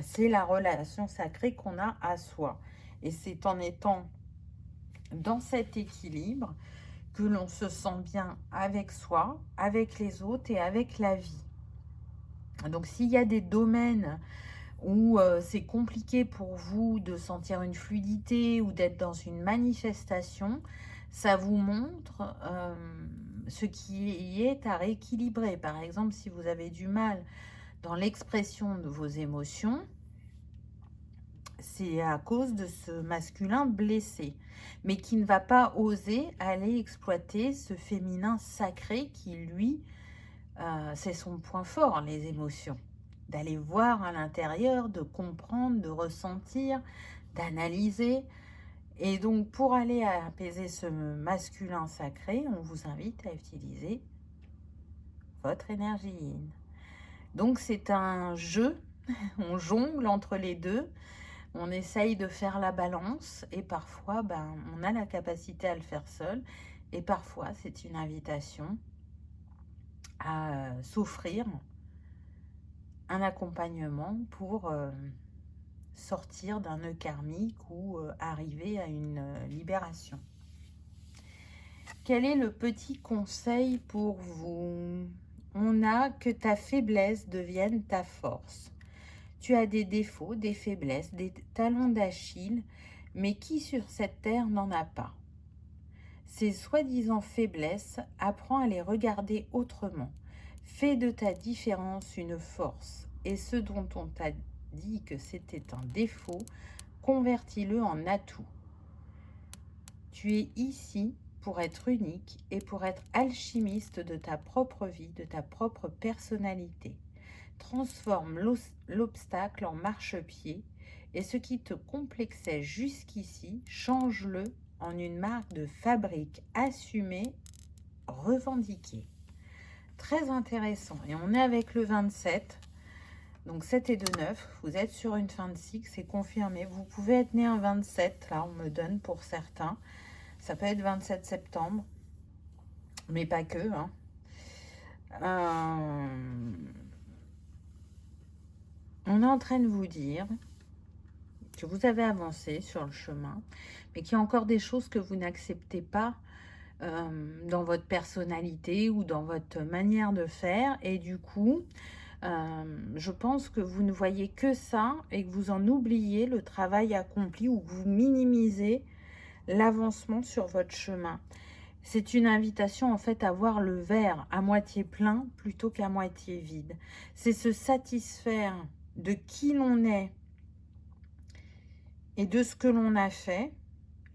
c'est la relation sacrée qu'on a à soi. Et c'est en étant dans cet équilibre que l'on se sent bien avec soi, avec les autres et avec la vie. Donc, s'il y a des domaines où c'est compliqué pour vous de sentir une fluidité ou d'être dans une manifestation, ça vous montre ce qui est à rééquilibrer. Par exemple, si vous avez du mal dans l'expression de vos émotions, c'est à cause de ce masculin blessé, mais qui ne va pas oser aller exploiter ce féminin sacré qui, lui, c'est son point fort, les émotions. D'aller voir à l'intérieur, de comprendre, de ressentir, d'analyser. Et donc, pour aller apaiser ce masculin sacré, on vous invite à utiliser votre énergie yin. Donc, c'est un jeu, on jongle entre les deux, on essaye de faire la balance et parfois, on a la capacité à le faire seul et parfois, c'est une invitation à s'offrir un accompagnement pour sortir d'un nœud karmique ou arriver à une libération. Quel est le petit conseil pour vous? On a que ta faiblesse devienne ta force. Tu as des défauts, des faiblesses, des talons d'Achille, mais qui sur cette terre n'en a pas? Ces soi-disant faiblesses, apprends à les regarder autrement. Fais de ta différence une force, et ce dont on t'a dit que c'était un défaut, convertis-le en atout. Tu es ici pour être unique et pour être alchimiste de ta propre vie, de ta propre personnalité. Transforme l'obstacle en marchepied et ce qui te complexait jusqu'ici, change-le en une marque de fabrique assumée, revendiquée. Très intéressant. Et on est avec le 27. Donc 7 et 2, 9. Vous êtes sur une fin de cycle, c'est confirmé. Vous pouvez être né un 27, là on me donne pour certains. Ça peut être 27 septembre, mais pas que. On est en train de vous dire que vous avez avancé sur le chemin, mais qu'il y a encore des choses que vous n'acceptez pas dans votre personnalité ou dans votre manière de faire. Et du coup, je pense que vous ne voyez que ça et que vous en oubliez le travail accompli ou que vous minimisez l'avancement sur votre chemin. C'est une invitation en fait à voir le verre à moitié plein plutôt qu'à moitié vide. C'est se satisfaire de qui l'on est et de ce que l'on a fait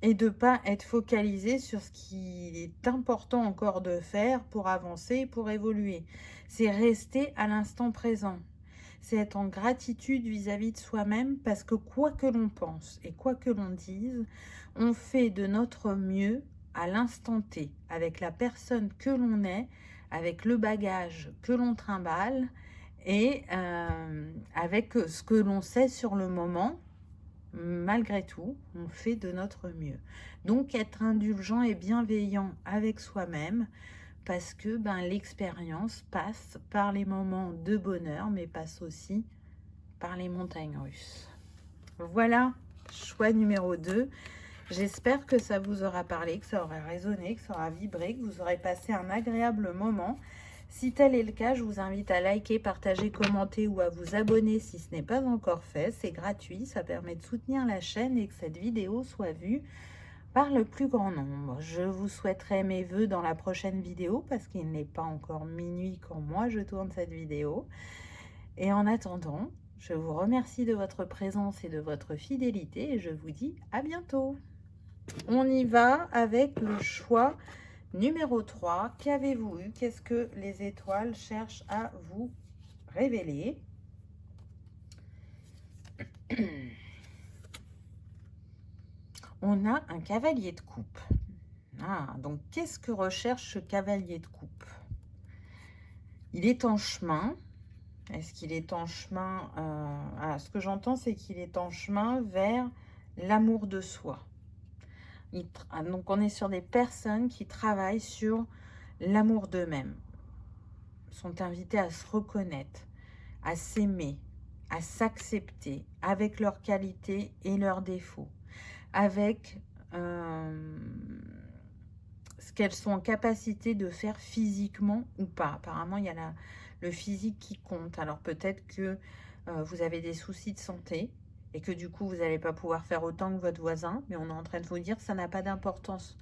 et de ne pas être focalisé sur ce qui est important encore de faire pour avancer, pour évoluer. C'est rester à l'instant présent. C'est être en gratitude vis-à-vis de soi-même parce que quoi que l'on pense et quoi que l'on dise, on fait de notre mieux à l'instant T, avec la personne que l'on est, avec le bagage que l'on trimballe et avec ce que l'on sait sur le moment. Malgré tout, on fait de notre mieux. Donc, être indulgent et bienveillant avec soi-même parce que l'expérience passe par les moments de bonheur, mais passe aussi par les montagnes russes. Voilà, choix numéro 2. J'espère que ça vous aura parlé, que ça aura résonné, que ça aura vibré, que vous aurez passé un agréable moment. Si tel est le cas, je vous invite à liker, partager, commenter ou à vous abonner si ce n'est pas encore fait. C'est gratuit, ça permet de soutenir la chaîne et que cette vidéo soit vue par le plus grand nombre. Je vous souhaiterais mes vœux dans la prochaine vidéo parce qu'il n'est pas encore minuit quand moi je tourne cette vidéo. Et en attendant, je vous remercie de votre présence et de votre fidélité et je vous dis à bientôt. On y va avec le choix numéro 3. Qu'avez-vous eu? Qu'est-ce que les étoiles cherchent à vous révéler? On a un cavalier de coupe. Ah, donc qu'est-ce que recherche ce cavalier de coupe? Il est en chemin. Est-ce qu'il est en chemin ce que j'entends, c'est qu'il est en chemin vers l'amour de soi. Donc, on est sur des personnes qui travaillent sur l'amour d'eux-mêmes. Sont invités à se reconnaître, à s'aimer, à s'accepter avec leurs qualités et leurs défauts, avec ce qu'elles sont en capacité de faire physiquement ou pas. Apparemment, il y a le physique qui compte. Alors peut-être que vous avez des soucis de santé et que du coup, vous n'allez pas pouvoir faire autant que votre voisin, mais on est en train de vous dire que ça n'a pas d'importance.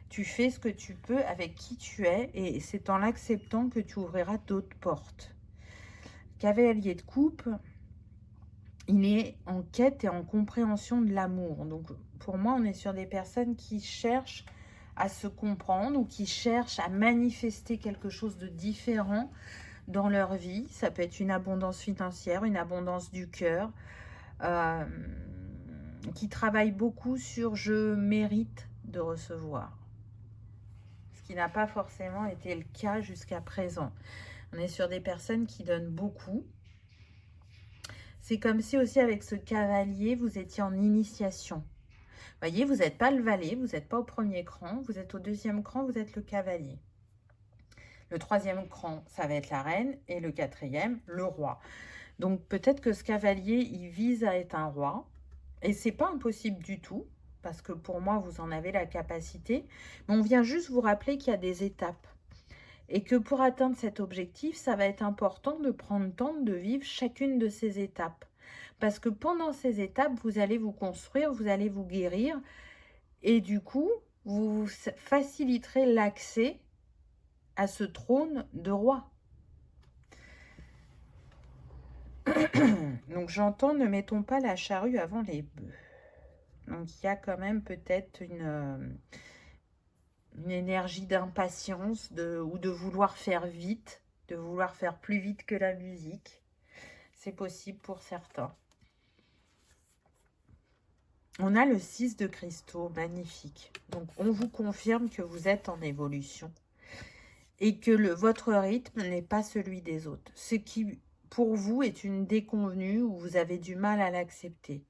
Tu fais ce que tu peux avec qui tu es et c'est en l'acceptant que tu ouvriras d'autres portes. Cavalier de coupe, il est en quête et en compréhension de l'amour. Donc pour moi, on est sur des personnes qui cherchent à se comprendre ou qui cherchent à manifester quelque chose de différent dans leur vie. Ça peut être une abondance financière, une abondance du cœur, qui travaillent beaucoup sur « je mérite de recevoir ». Ce qui n'a pas forcément été le cas jusqu'à présent. On est sur des personnes qui donnent beaucoup. C'est comme si aussi avec ce cavalier, vous étiez en initiation. Vous voyez, vous n'êtes pas le valet, vous n'êtes pas au premier cran, vous êtes au deuxième cran, vous êtes le cavalier. Le troisième cran, ça va être la reine, et le quatrième, le roi. Donc peut-être que ce cavalier, il vise à être un roi, et c'est pas impossible du tout, parce que pour moi, vous en avez la capacité, mais on vient juste vous rappeler qu'il y a des étapes, et que pour atteindre cet objectif, ça va être important de prendre le temps de vivre chacune de ces étapes. Parce que pendant ces étapes, vous allez vous construire, vous allez vous guérir, et du coup, vous faciliterez l'accès à ce trône de roi. Donc j'entends, ne mettons pas la charrue avant les bœufs. Donc il y a quand même peut-être une énergie d'impatience ou de vouloir faire vite, de vouloir faire plus vite que la musique. C'est possible pour certains. On a le 6 de cristaux, magnifique. Donc on vous confirme que vous êtes en évolution et que votre rythme n'est pas celui des autres. Ce qui, pour vous, est une déconvenue ou vous avez du mal à l'accepter.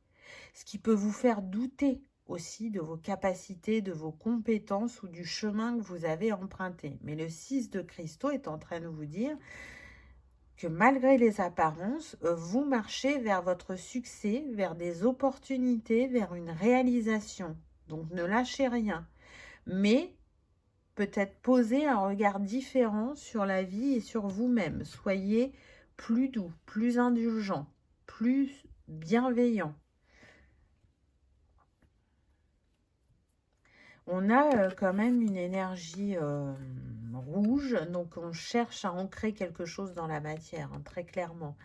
Ce qui peut vous faire douter aussi de vos capacités, de vos compétences ou du chemin que vous avez emprunté. Mais le 6 de cristaux est en train de vous dire que malgré les apparences, vous marchez vers votre succès, vers des opportunités, vers une réalisation. Donc ne lâchez rien. Mais peut-être poser un regard différent sur la vie et sur vous-même. Soyez plus doux, plus indulgent, plus bienveillant. On a quand même une énergie rouge, donc on cherche à ancrer quelque chose dans la matière, hein, très clairement.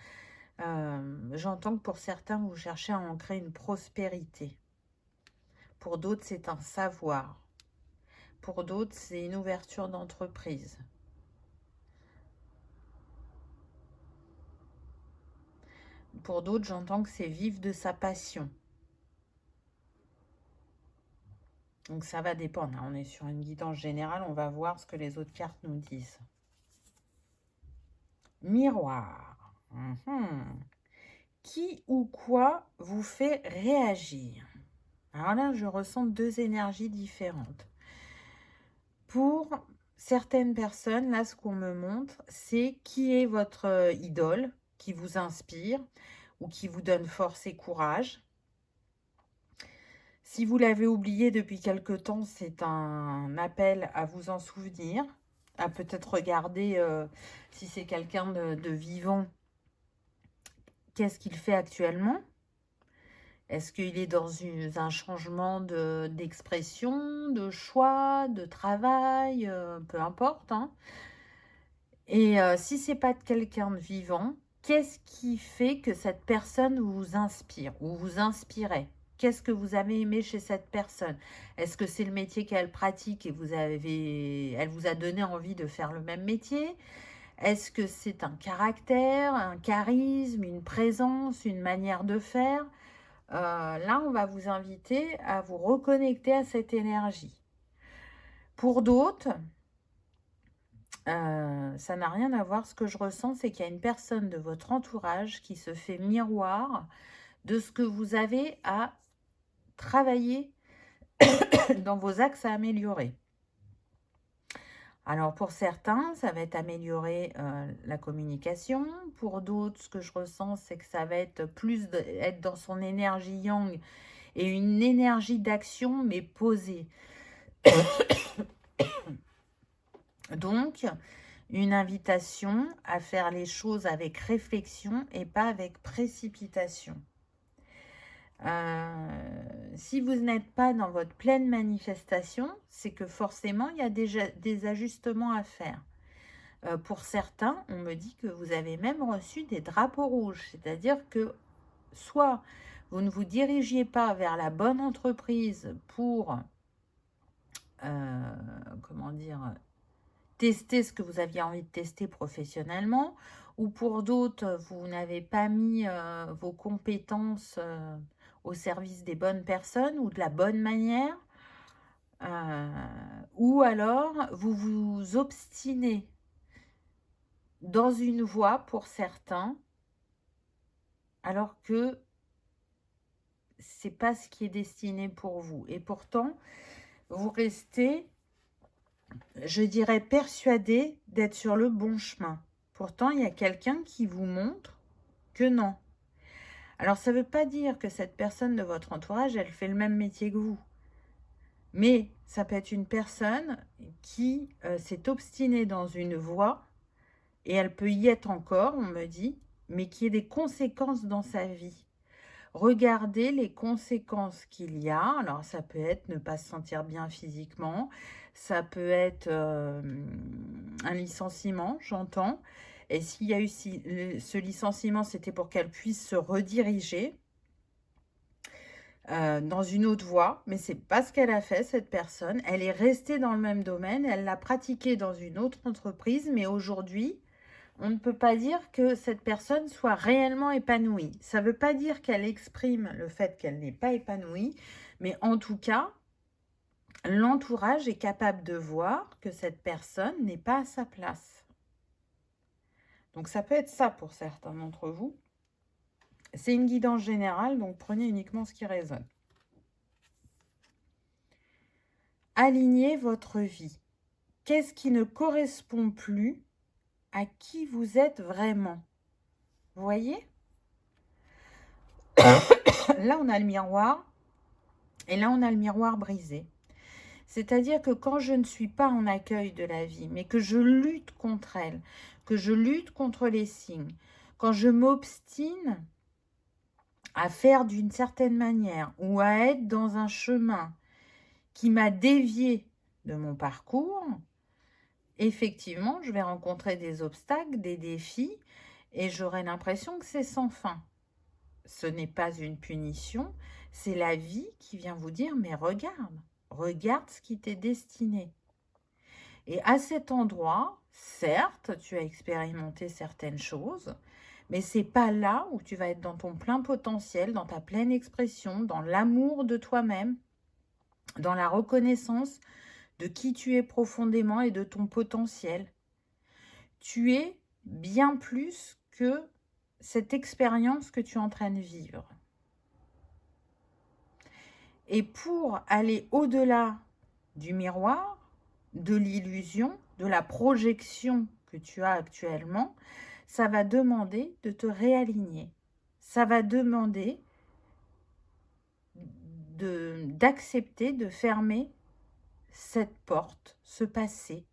J'entends que pour certains, vous cherchez à ancrer une prospérité. Pour d'autres, c'est un savoir. Pour d'autres, c'est une ouverture d'entreprise. Pour d'autres, j'entends que c'est vivre de sa passion. Donc ça va dépendre. On est sur une guidance générale. On va voir ce que les autres cartes nous disent. Miroir. Qui ou quoi vous fait réagir? Alors là, je ressens deux énergies différentes. Pour certaines personnes, là, ce qu'on me montre, c'est qui est votre idole, qui vous inspire ou qui vous donne force et courage. Si vous l'avez oublié depuis quelque temps, c'est un appel à vous en souvenir, à peut-être regarder si c'est quelqu'un de vivant, qu'est-ce qu'il fait actuellement? Est-ce qu'il est dans un changement d'expression, de choix, de travail, peu importe, hein. Et si ce n'est pas quelqu'un de vivant, qu'est-ce qui fait que cette personne vous inspire ou vous inspirait? Qu'est-ce que vous avez aimé chez cette personne? Est-ce que c'est le métier qu'elle pratique et elle vous a donné envie de faire le même métier? Est-ce que c'est un caractère, un charisme, une présence, une manière de faire? là, on va vous inviter à vous reconnecter à cette énergie. Pour d'autres, ça n'a rien à voir. Ce que je ressens, c'est qu'il y a une personne de votre entourage qui se fait miroir de ce que vous avez à travailler dans vos axes à améliorer. Alors pour certains, ça va être améliorer la communication. Pour d'autres, ce que je ressens, c'est que ça va être plus être dans son énergie yang et une énergie d'action, mais posée. Donc, une invitation à faire les choses avec réflexion et pas avec précipitation. Si vous n'êtes pas dans votre pleine manifestation, c'est que forcément, il y a déjà des ajustements à faire. Pour certains, on me dit que vous avez même reçu des drapeaux rouges, c'est-à-dire que soit vous ne vous dirigiez pas vers la bonne entreprise pour, comment dire, tester ce que vous aviez envie de tester professionnellement, ou pour d'autres, vous n'avez pas mis vos compétences au service des bonnes personnes ou de la bonne manière, ou alors vous vous obstinez dans une voie pour certains, alors que c'est pas ce qui est destiné pour vous. Et pourtant, vous restez, je dirais, persuadé d'être sur le bon chemin. Pourtant, il y a quelqu'un qui vous montre que non. Alors, ça ne veut pas dire que cette personne de votre entourage, elle fait le même métier que vous. Mais ça peut être une personne qui s'est obstinée dans une voie, et elle peut y être encore, on me dit, mais qui ait des conséquences dans sa vie. Regardez les conséquences qu'il y a. Alors, ça peut être ne pas se sentir bien physiquement, ça peut être un licenciement, j'entends. Et s'il y a eu ce licenciement, c'était pour qu'elle puisse se rediriger dans une autre voie, mais c'est pas ce qu'elle a fait, cette personne. Elle est restée dans le même domaine, elle l'a pratiqué dans une autre entreprise, mais aujourd'hui, on ne peut pas dire que cette personne soit réellement épanouie. Ça ne veut pas dire qu'elle exprime le fait qu'elle n'est pas épanouie, mais en tout cas, l'entourage est capable de voir que cette personne n'est pas à sa place. Donc ça peut être ça pour certains d'entre vous. C'est une guidance générale, donc prenez uniquement ce qui résonne. Alignez votre vie. Qu'est-ce qui ne correspond plus à qui vous êtes vraiment? Vous voyez? Là, on a le miroir. Et là, on a le miroir brisé. C'est-à-dire que quand je ne suis pas en accueil de la vie, mais que je lutte contre elle, que je lutte contre les signes, quand je m'obstine à faire d'une certaine manière ou à être dans un chemin qui m'a dévié de mon parcours, effectivement, je vais rencontrer des obstacles, des défis, et j'aurai l'impression que c'est sans fin. Ce n'est pas une punition, c'est la vie qui vient vous dire, mais regarde ce qui t'est destiné. Et à cet endroit, certes, tu as expérimenté certaines choses, mais c'est pas là où tu vas être dans ton plein potentiel, dans ta pleine expression, dans l'amour de toi-même, dans la reconnaissance de qui tu es profondément et de ton potentiel. Tu es bien plus que cette expérience que tu es en train de vivre. Et pour aller au-delà du miroir, de l'illusion, de la projection que tu as actuellement, ça va demander de te réaligner. Ça va demander d'accepter de fermer cette porte, ce passé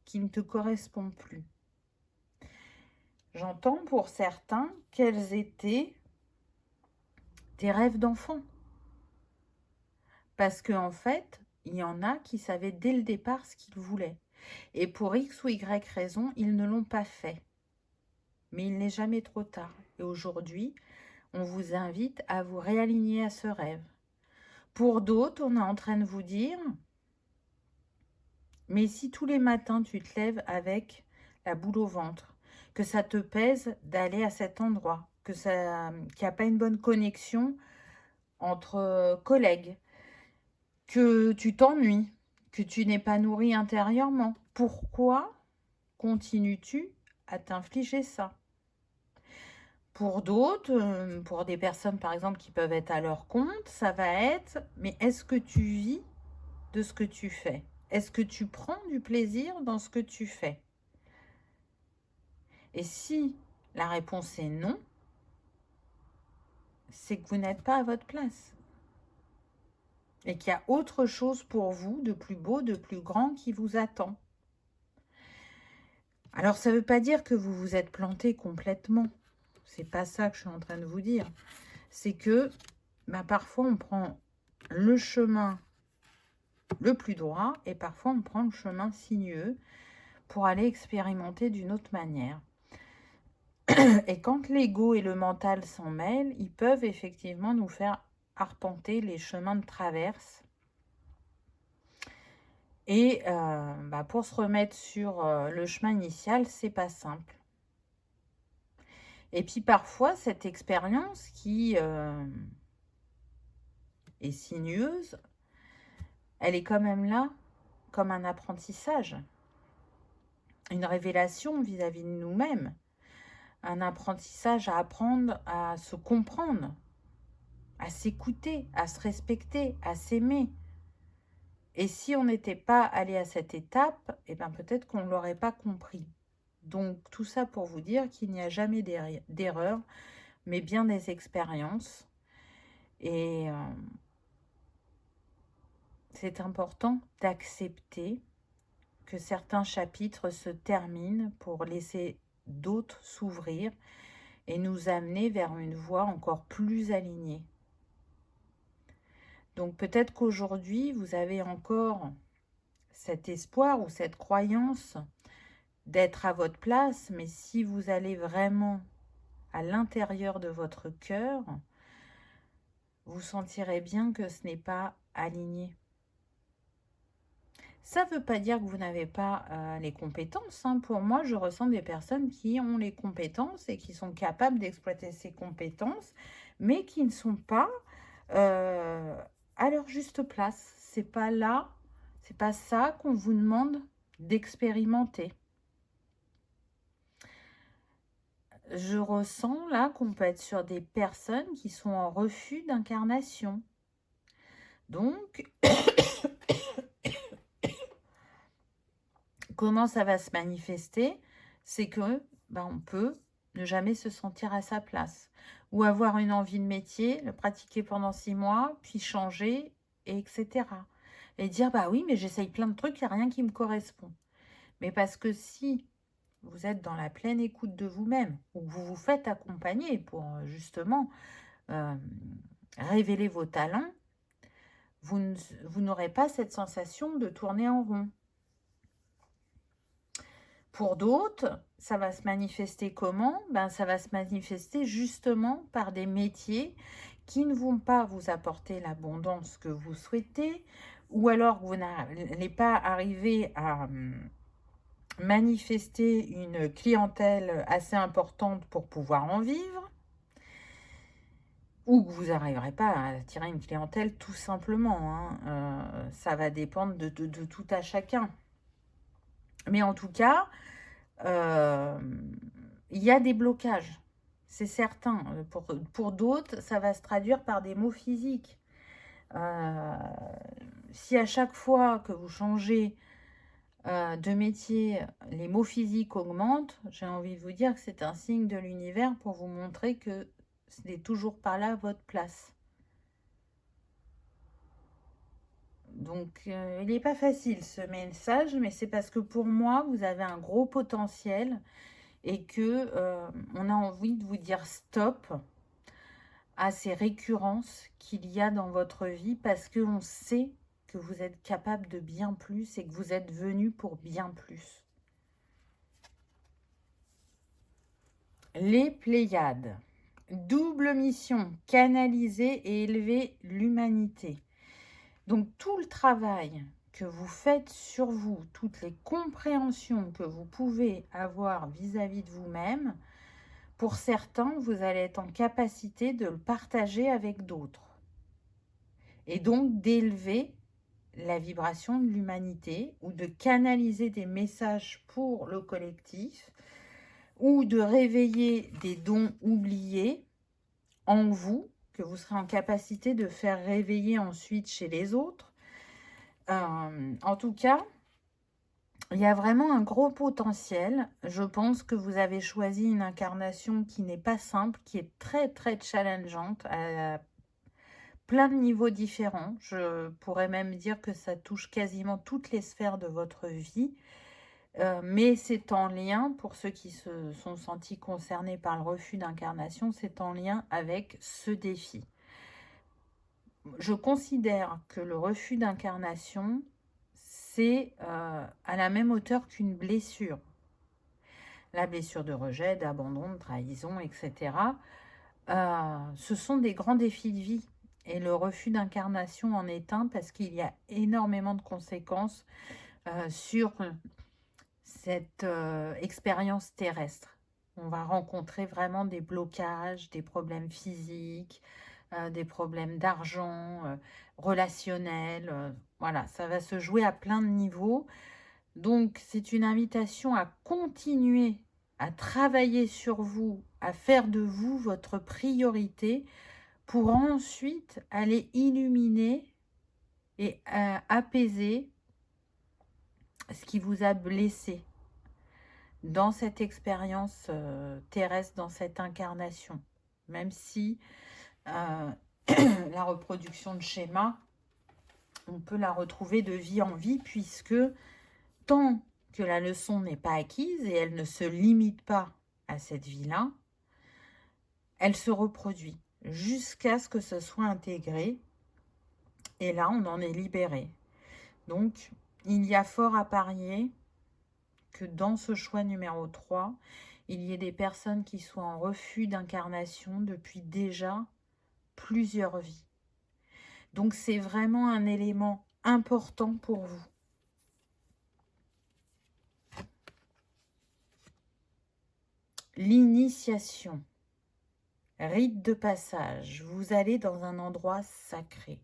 qui ne te correspond plus. J'entends pour certains quels étaient tes rêves d'enfant. Parce qu'en fait, il y en a qui savaient dès le départ ce qu'ils voulaient. Et pour X ou Y raison, ils ne l'ont pas fait. Mais il n'est jamais trop tard. Et aujourd'hui, on vous invite à vous réaligner à ce rêve. Pour d'autres, on est en train de vous dire, mais si tous les matins tu te lèves avec la boule au ventre, que ça te pèse d'aller à cet endroit, qu'il n'y a pas une bonne connexion entre collègues, que tu t'ennuies, que tu n'es pas nourri intérieurement. Pourquoi continues-tu à t'infliger ça? Pour d'autres, pour des personnes par exemple qui peuvent être à leur compte, ça va être, mais est-ce que tu vis de ce que tu fais? Est-ce que tu prends du plaisir dans ce que tu fais? Et si la réponse est non, c'est que vous n'êtes pas à votre place. Et qu'il y a autre chose pour vous de plus beau, de plus grand qui vous attend. Alors ça ne veut pas dire que vous vous êtes planté complètement. C'est pas ça que je suis en train de vous dire. C'est que parfois on prend le chemin le plus droit et parfois on prend le chemin sinueux pour aller expérimenter d'une autre manière. Et quand l'ego et le mental s'en mêlent, ils peuvent effectivement nous faire arpenter les chemins de traverse. Et pour se remettre sur le chemin initial, c'est pas simple. Et puis parfois, cette expérience qui est sinueuse, elle est quand même là comme un apprentissage, une révélation vis-à-vis de nous-mêmes, un apprentissage à apprendre à se comprendre, à s'écouter, à se respecter, à s'aimer. Et si on n'était pas allé à cette étape, peut-être qu'on ne l'aurait pas compris. Donc tout ça pour vous dire qu'il n'y a jamais d'erreur, mais bien des expériences. Et c'est important d'accepter que certains chapitres se terminent pour laisser d'autres s'ouvrir et nous amener vers une voie encore plus alignée. Donc peut-être qu'aujourd'hui, vous avez encore cet espoir ou cette croyance d'être à votre place, mais si vous allez vraiment à l'intérieur de votre cœur, vous sentirez bien que ce n'est pas aligné. Ça ne veut pas dire que vous n'avez pas les compétences. Pour moi, je ressens des personnes qui ont les compétences et qui sont capables d'exploiter ces compétences, mais qui ne sont pas à leur juste place. C'est pas là, c'est pas ça qu'on vous demande d'expérimenter. Je ressens là qu'on peut être sur des personnes qui sont en refus d'incarnation. Donc, comment ça va se manifester? C'est que on peut ne jamais se sentir à sa place. Ou avoir une envie de métier, le pratiquer pendant 6 mois, puis changer, etc. Et dire, oui, mais j'essaye plein de trucs, il n'y a rien qui me correspond. Mais parce que si vous êtes dans la pleine écoute de vous-même, ou que vous vous faites accompagner pour justement révéler vos talents, vous n'aurez pas cette sensation de tourner en rond. Pour d'autres, ça va se manifester comment? Ça va se manifester justement par des métiers qui ne vont pas vous apporter l'abondance que vous souhaitez, ou alors vous n'allez pas arriver à manifester une clientèle assez importante pour pouvoir en vivre, ou que vous n'arriverez pas à attirer une clientèle tout simplement. Ça va dépendre de tout à chacun. Mais en tout cas, il y a des blocages, c'est certain. Pour d'autres, ça va se traduire par des maux physiques. Si à chaque fois que vous changez de métier, les maux physiques augmentent, j'ai envie de vous dire que c'est un signe de l'univers pour vous montrer que ce n'est toujours pas là votre place. Donc, il n'est pas facile ce message, mais c'est parce que pour moi, vous avez un gros potentiel et que on a envie de vous dire stop à ces récurrences qu'il y a dans votre vie parce qu'on sait que vous êtes capable de bien plus et que vous êtes venu pour bien plus. Les Pléiades. Double mission, canaliser et élever l'humanité. Donc tout le travail que vous faites sur vous, toutes les compréhensions que vous pouvez avoir vis-à-vis de vous-même, pour certains, vous allez être en capacité de le partager avec d'autres. et donc d'élever la vibration de l'humanité ou de canaliser des messages pour le collectif ou de réveiller des dons oubliés en vous, que vous serez en capacité de faire réveiller ensuite chez les autres. En tout cas, il y a vraiment un gros potentiel. Je pense que vous avez choisi une incarnation qui n'est pas simple, qui est très très challengeante à plein de niveaux différents. Je pourrais même dire que ça touche quasiment toutes les sphères de votre vie. Mais c'est en lien, pour ceux qui se sont sentis concernés par le refus d'incarnation, c'est en lien avec ce défi. Je considère que le refus d'incarnation, c'est à la même hauteur qu'une blessure. La blessure de rejet, d'abandon, de trahison, etc. Ce sont des grands défis de vie. Et le refus d'incarnation en est un parce qu'il y a énormément de conséquences sur cette expérience terrestre. On va rencontrer vraiment des blocages, des problèmes physiques, des problèmes d'argent, relationnels. Voilà, ça va se jouer à plein de niveaux. Donc, c'est une invitation à continuer à travailler sur vous, à faire de vous votre priorité pour ensuite aller illuminer et apaiser ce qui vous a blessé dans cette expérience terrestre, dans cette incarnation. Même si la reproduction de schéma, on peut la retrouver de vie en vie, puisque tant que la leçon n'est pas acquise, et elle ne se limite pas à cette vie-là, elle se reproduit jusqu'à ce que ce soit intégré, et là, on en est libéré. Donc, il y a fort à parier que dans ce choix numéro 3, il y ait des personnes qui soient en refus d'incarnation depuis déjà plusieurs vies. Donc, c'est vraiment un élément important pour vous. L'initiation, rite de passage, vous allez dans un endroit sacré.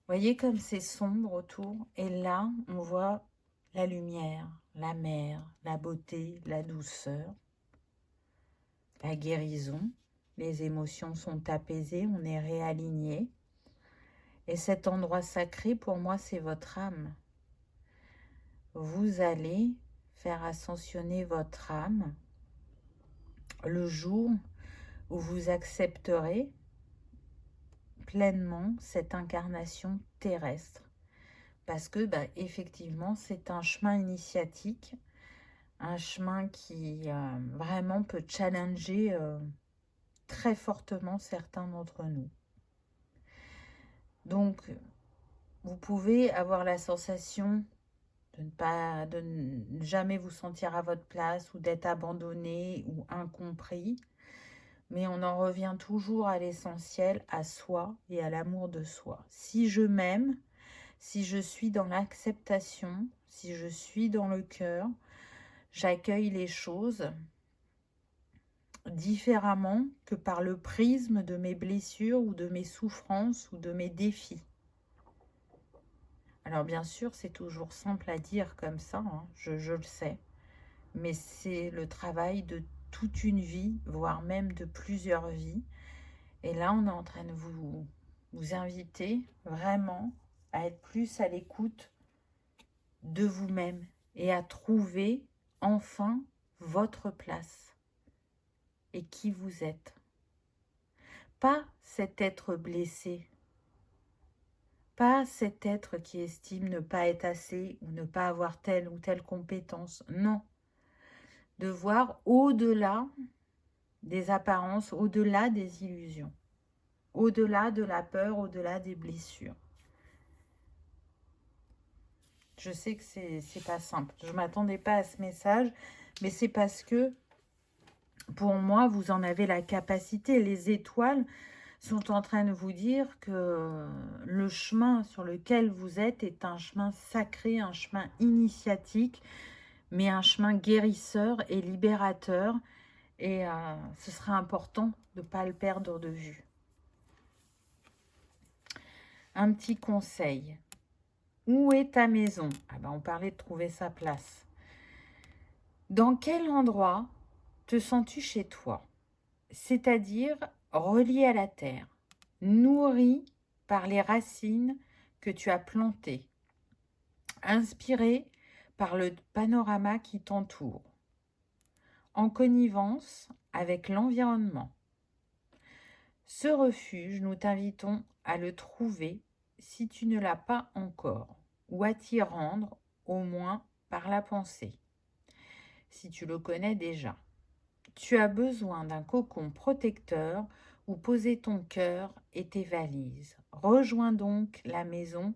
Voyez comme c'est sombre autour, et là, on voit la lumière, la mer, la beauté, la douceur, la guérison. Les émotions sont apaisées, on est réaligné. Et cet endroit sacré, pour moi, c'est votre âme. Vous allez faire ascensionner votre âme le jour où vous accepterez pleinement cette incarnation terrestre. Parce que, effectivement, c'est un chemin initiatique, un chemin qui vraiment peut challenger très fortement certains d'entre nous. Donc, vous pouvez avoir la sensation de ne jamais vous sentir à votre place ou d'être abandonné ou incompris. Mais on en revient toujours à l'essentiel, à soi et à l'amour de soi. Si je m'aime, si je suis dans l'acceptation, si je suis dans le cœur, j'accueille les choses différemment que par le prisme de mes blessures ou de mes souffrances ou de mes défis. Alors bien sûr, c'est toujours simple à dire comme ça, hein, je le sais, mais c'est le travail de toute une vie, voire même de plusieurs vies. Et là, on est en train de vous inviter vraiment à être plus à l'écoute de vous-même et à trouver enfin votre place et qui vous êtes. Pas cet être blessé, pas cet être qui estime ne pas être assez ou ne pas avoir telle ou telle compétence. Non. De voir au-delà des apparences, au-delà des illusions, au-delà de la peur, au-delà des blessures. Je sais que c'est pas simple. Je ne m'attendais pas à ce message, mais c'est parce que, pour moi, vous en avez la capacité. Les étoiles sont en train de vous dire que le chemin sur lequel vous êtes est un chemin sacré, un chemin initiatique, mais un chemin guérisseur et libérateur. Et ce sera important de ne pas le perdre de vue. Un petit conseil. Où est ta maison? Ah ben, on parlait de trouver sa place. Dans quel endroit te sens-tu chez toi? C'est-à-dire relié à la terre, nourri par les racines que tu as plantées, inspiré par le panorama qui t'entoure, en connivence avec l'environnement. Ce refuge, nous t'invitons à le trouver si tu ne l'as pas encore, ou à t'y rendre au moins par la pensée, si tu le connais déjà. Tu as besoin d'un cocon protecteur où poser ton cœur et tes valises. Rejoins donc la maison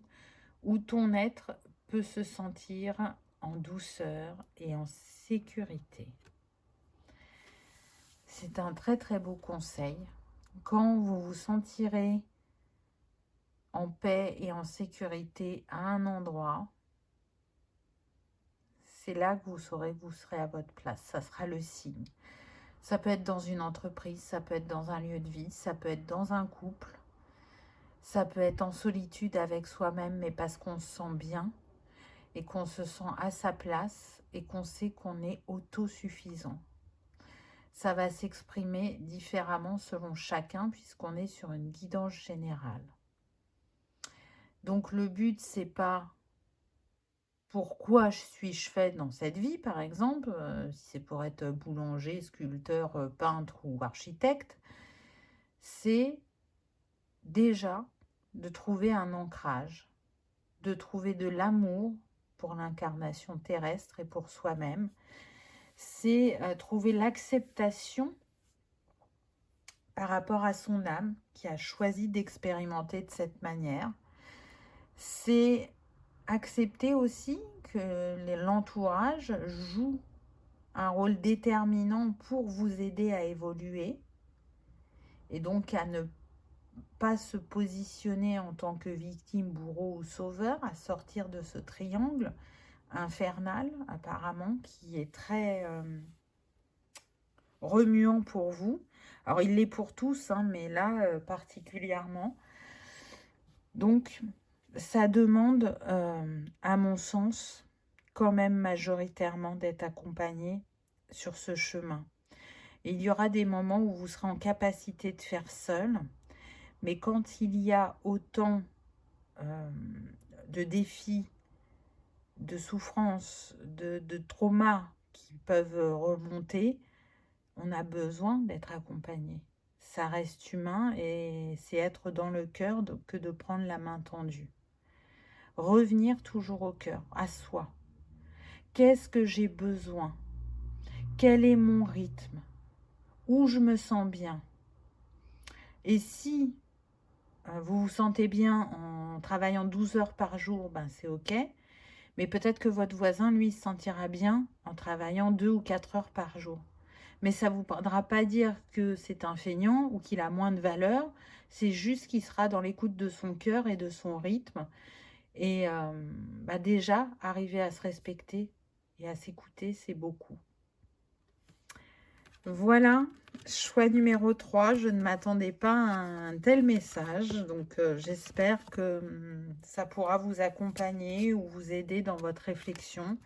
où ton être peut se sentir en douceur et en sécurité. C'est un très très beau conseil. Quand vous vous sentirez en paix et en sécurité à un endroit, c'est là que vous saurez que vous serez à votre place. Ça sera le signe. Ça peut être dans une entreprise, ça peut être dans un lieu de vie, ça peut être dans un couple, ça peut être en solitude avec soi-même, mais parce qu'on se sent bien et qu'on se sent à sa place et qu'on sait qu'on est autosuffisant. Ça va s'exprimer différemment selon chacun puisqu'on est sur une guidance générale. Donc le but, c'est pas pourquoi suis-je fait dans cette vie, par exemple, si c'est pour être boulanger, sculpteur, peintre ou architecte, c'est déjà de trouver un ancrage, de trouver de l'amour pour l'incarnation terrestre et pour soi-même. C'est trouver l'acceptation par rapport à son âme qui a choisi d'expérimenter de cette manière. C'est accepter aussi que l'entourage joue un rôle déterminant pour vous aider à évoluer et donc à ne pas se positionner en tant que victime, bourreau ou sauveur, à sortir de ce triangle infernal apparemment qui est très remuant pour vous. Alors il l'est pour tous, hein, mais là particulièrement. Donc ça demande, à mon sens, quand même majoritairement d'être accompagné sur ce chemin. Et il y aura des moments où vous serez en capacité de faire seul, mais quand il y a autant de défis, de souffrances, de traumas qui peuvent remonter, on a besoin d'être accompagné. Ça reste humain et c'est être dans le cœur que de prendre la main tendue. Revenir toujours au cœur, à soi. Qu'est-ce que j'ai besoin? Quel est mon rythme? Où je me sens bien? Et si vous vous sentez bien en travaillant 12 heures par jour, ben c'est ok. Mais peut-être que votre voisin, lui, se sentira bien en travaillant 2 ou 4 heures par jour. Mais ça ne vous voudra pas dire que c'est un feignant ou qu'il a moins de valeur. C'est juste qu'il sera dans l'écoute de son cœur et de son rythme. Et déjà, arriver à se respecter et à s'écouter, c'est beaucoup. Voilà, choix numéro 3. Je ne m'attendais pas à un tel message. Donc, j'espère que ça pourra vous accompagner ou vous aider dans votre réflexion.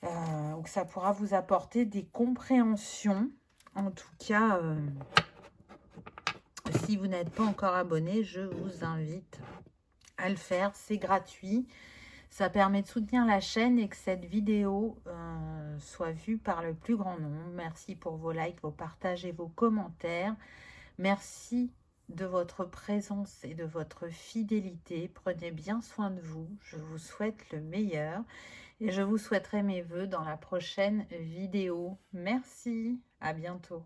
Ou que ça pourra vous apporter des compréhensions. En tout cas, si vous n'êtes pas encore abonné, je vous invite à le faire. C'est gratuit. Ça permet de soutenir la chaîne et que cette vidéo soit vue par le plus grand nombre. Merci pour vos likes, vos partages et vos commentaires. Merci de votre présence et de votre fidélité. Prenez bien soin de vous. Je vous souhaite le meilleur. Et je vous souhaiterai mes vœux dans la prochaine vidéo. Merci, à bientôt.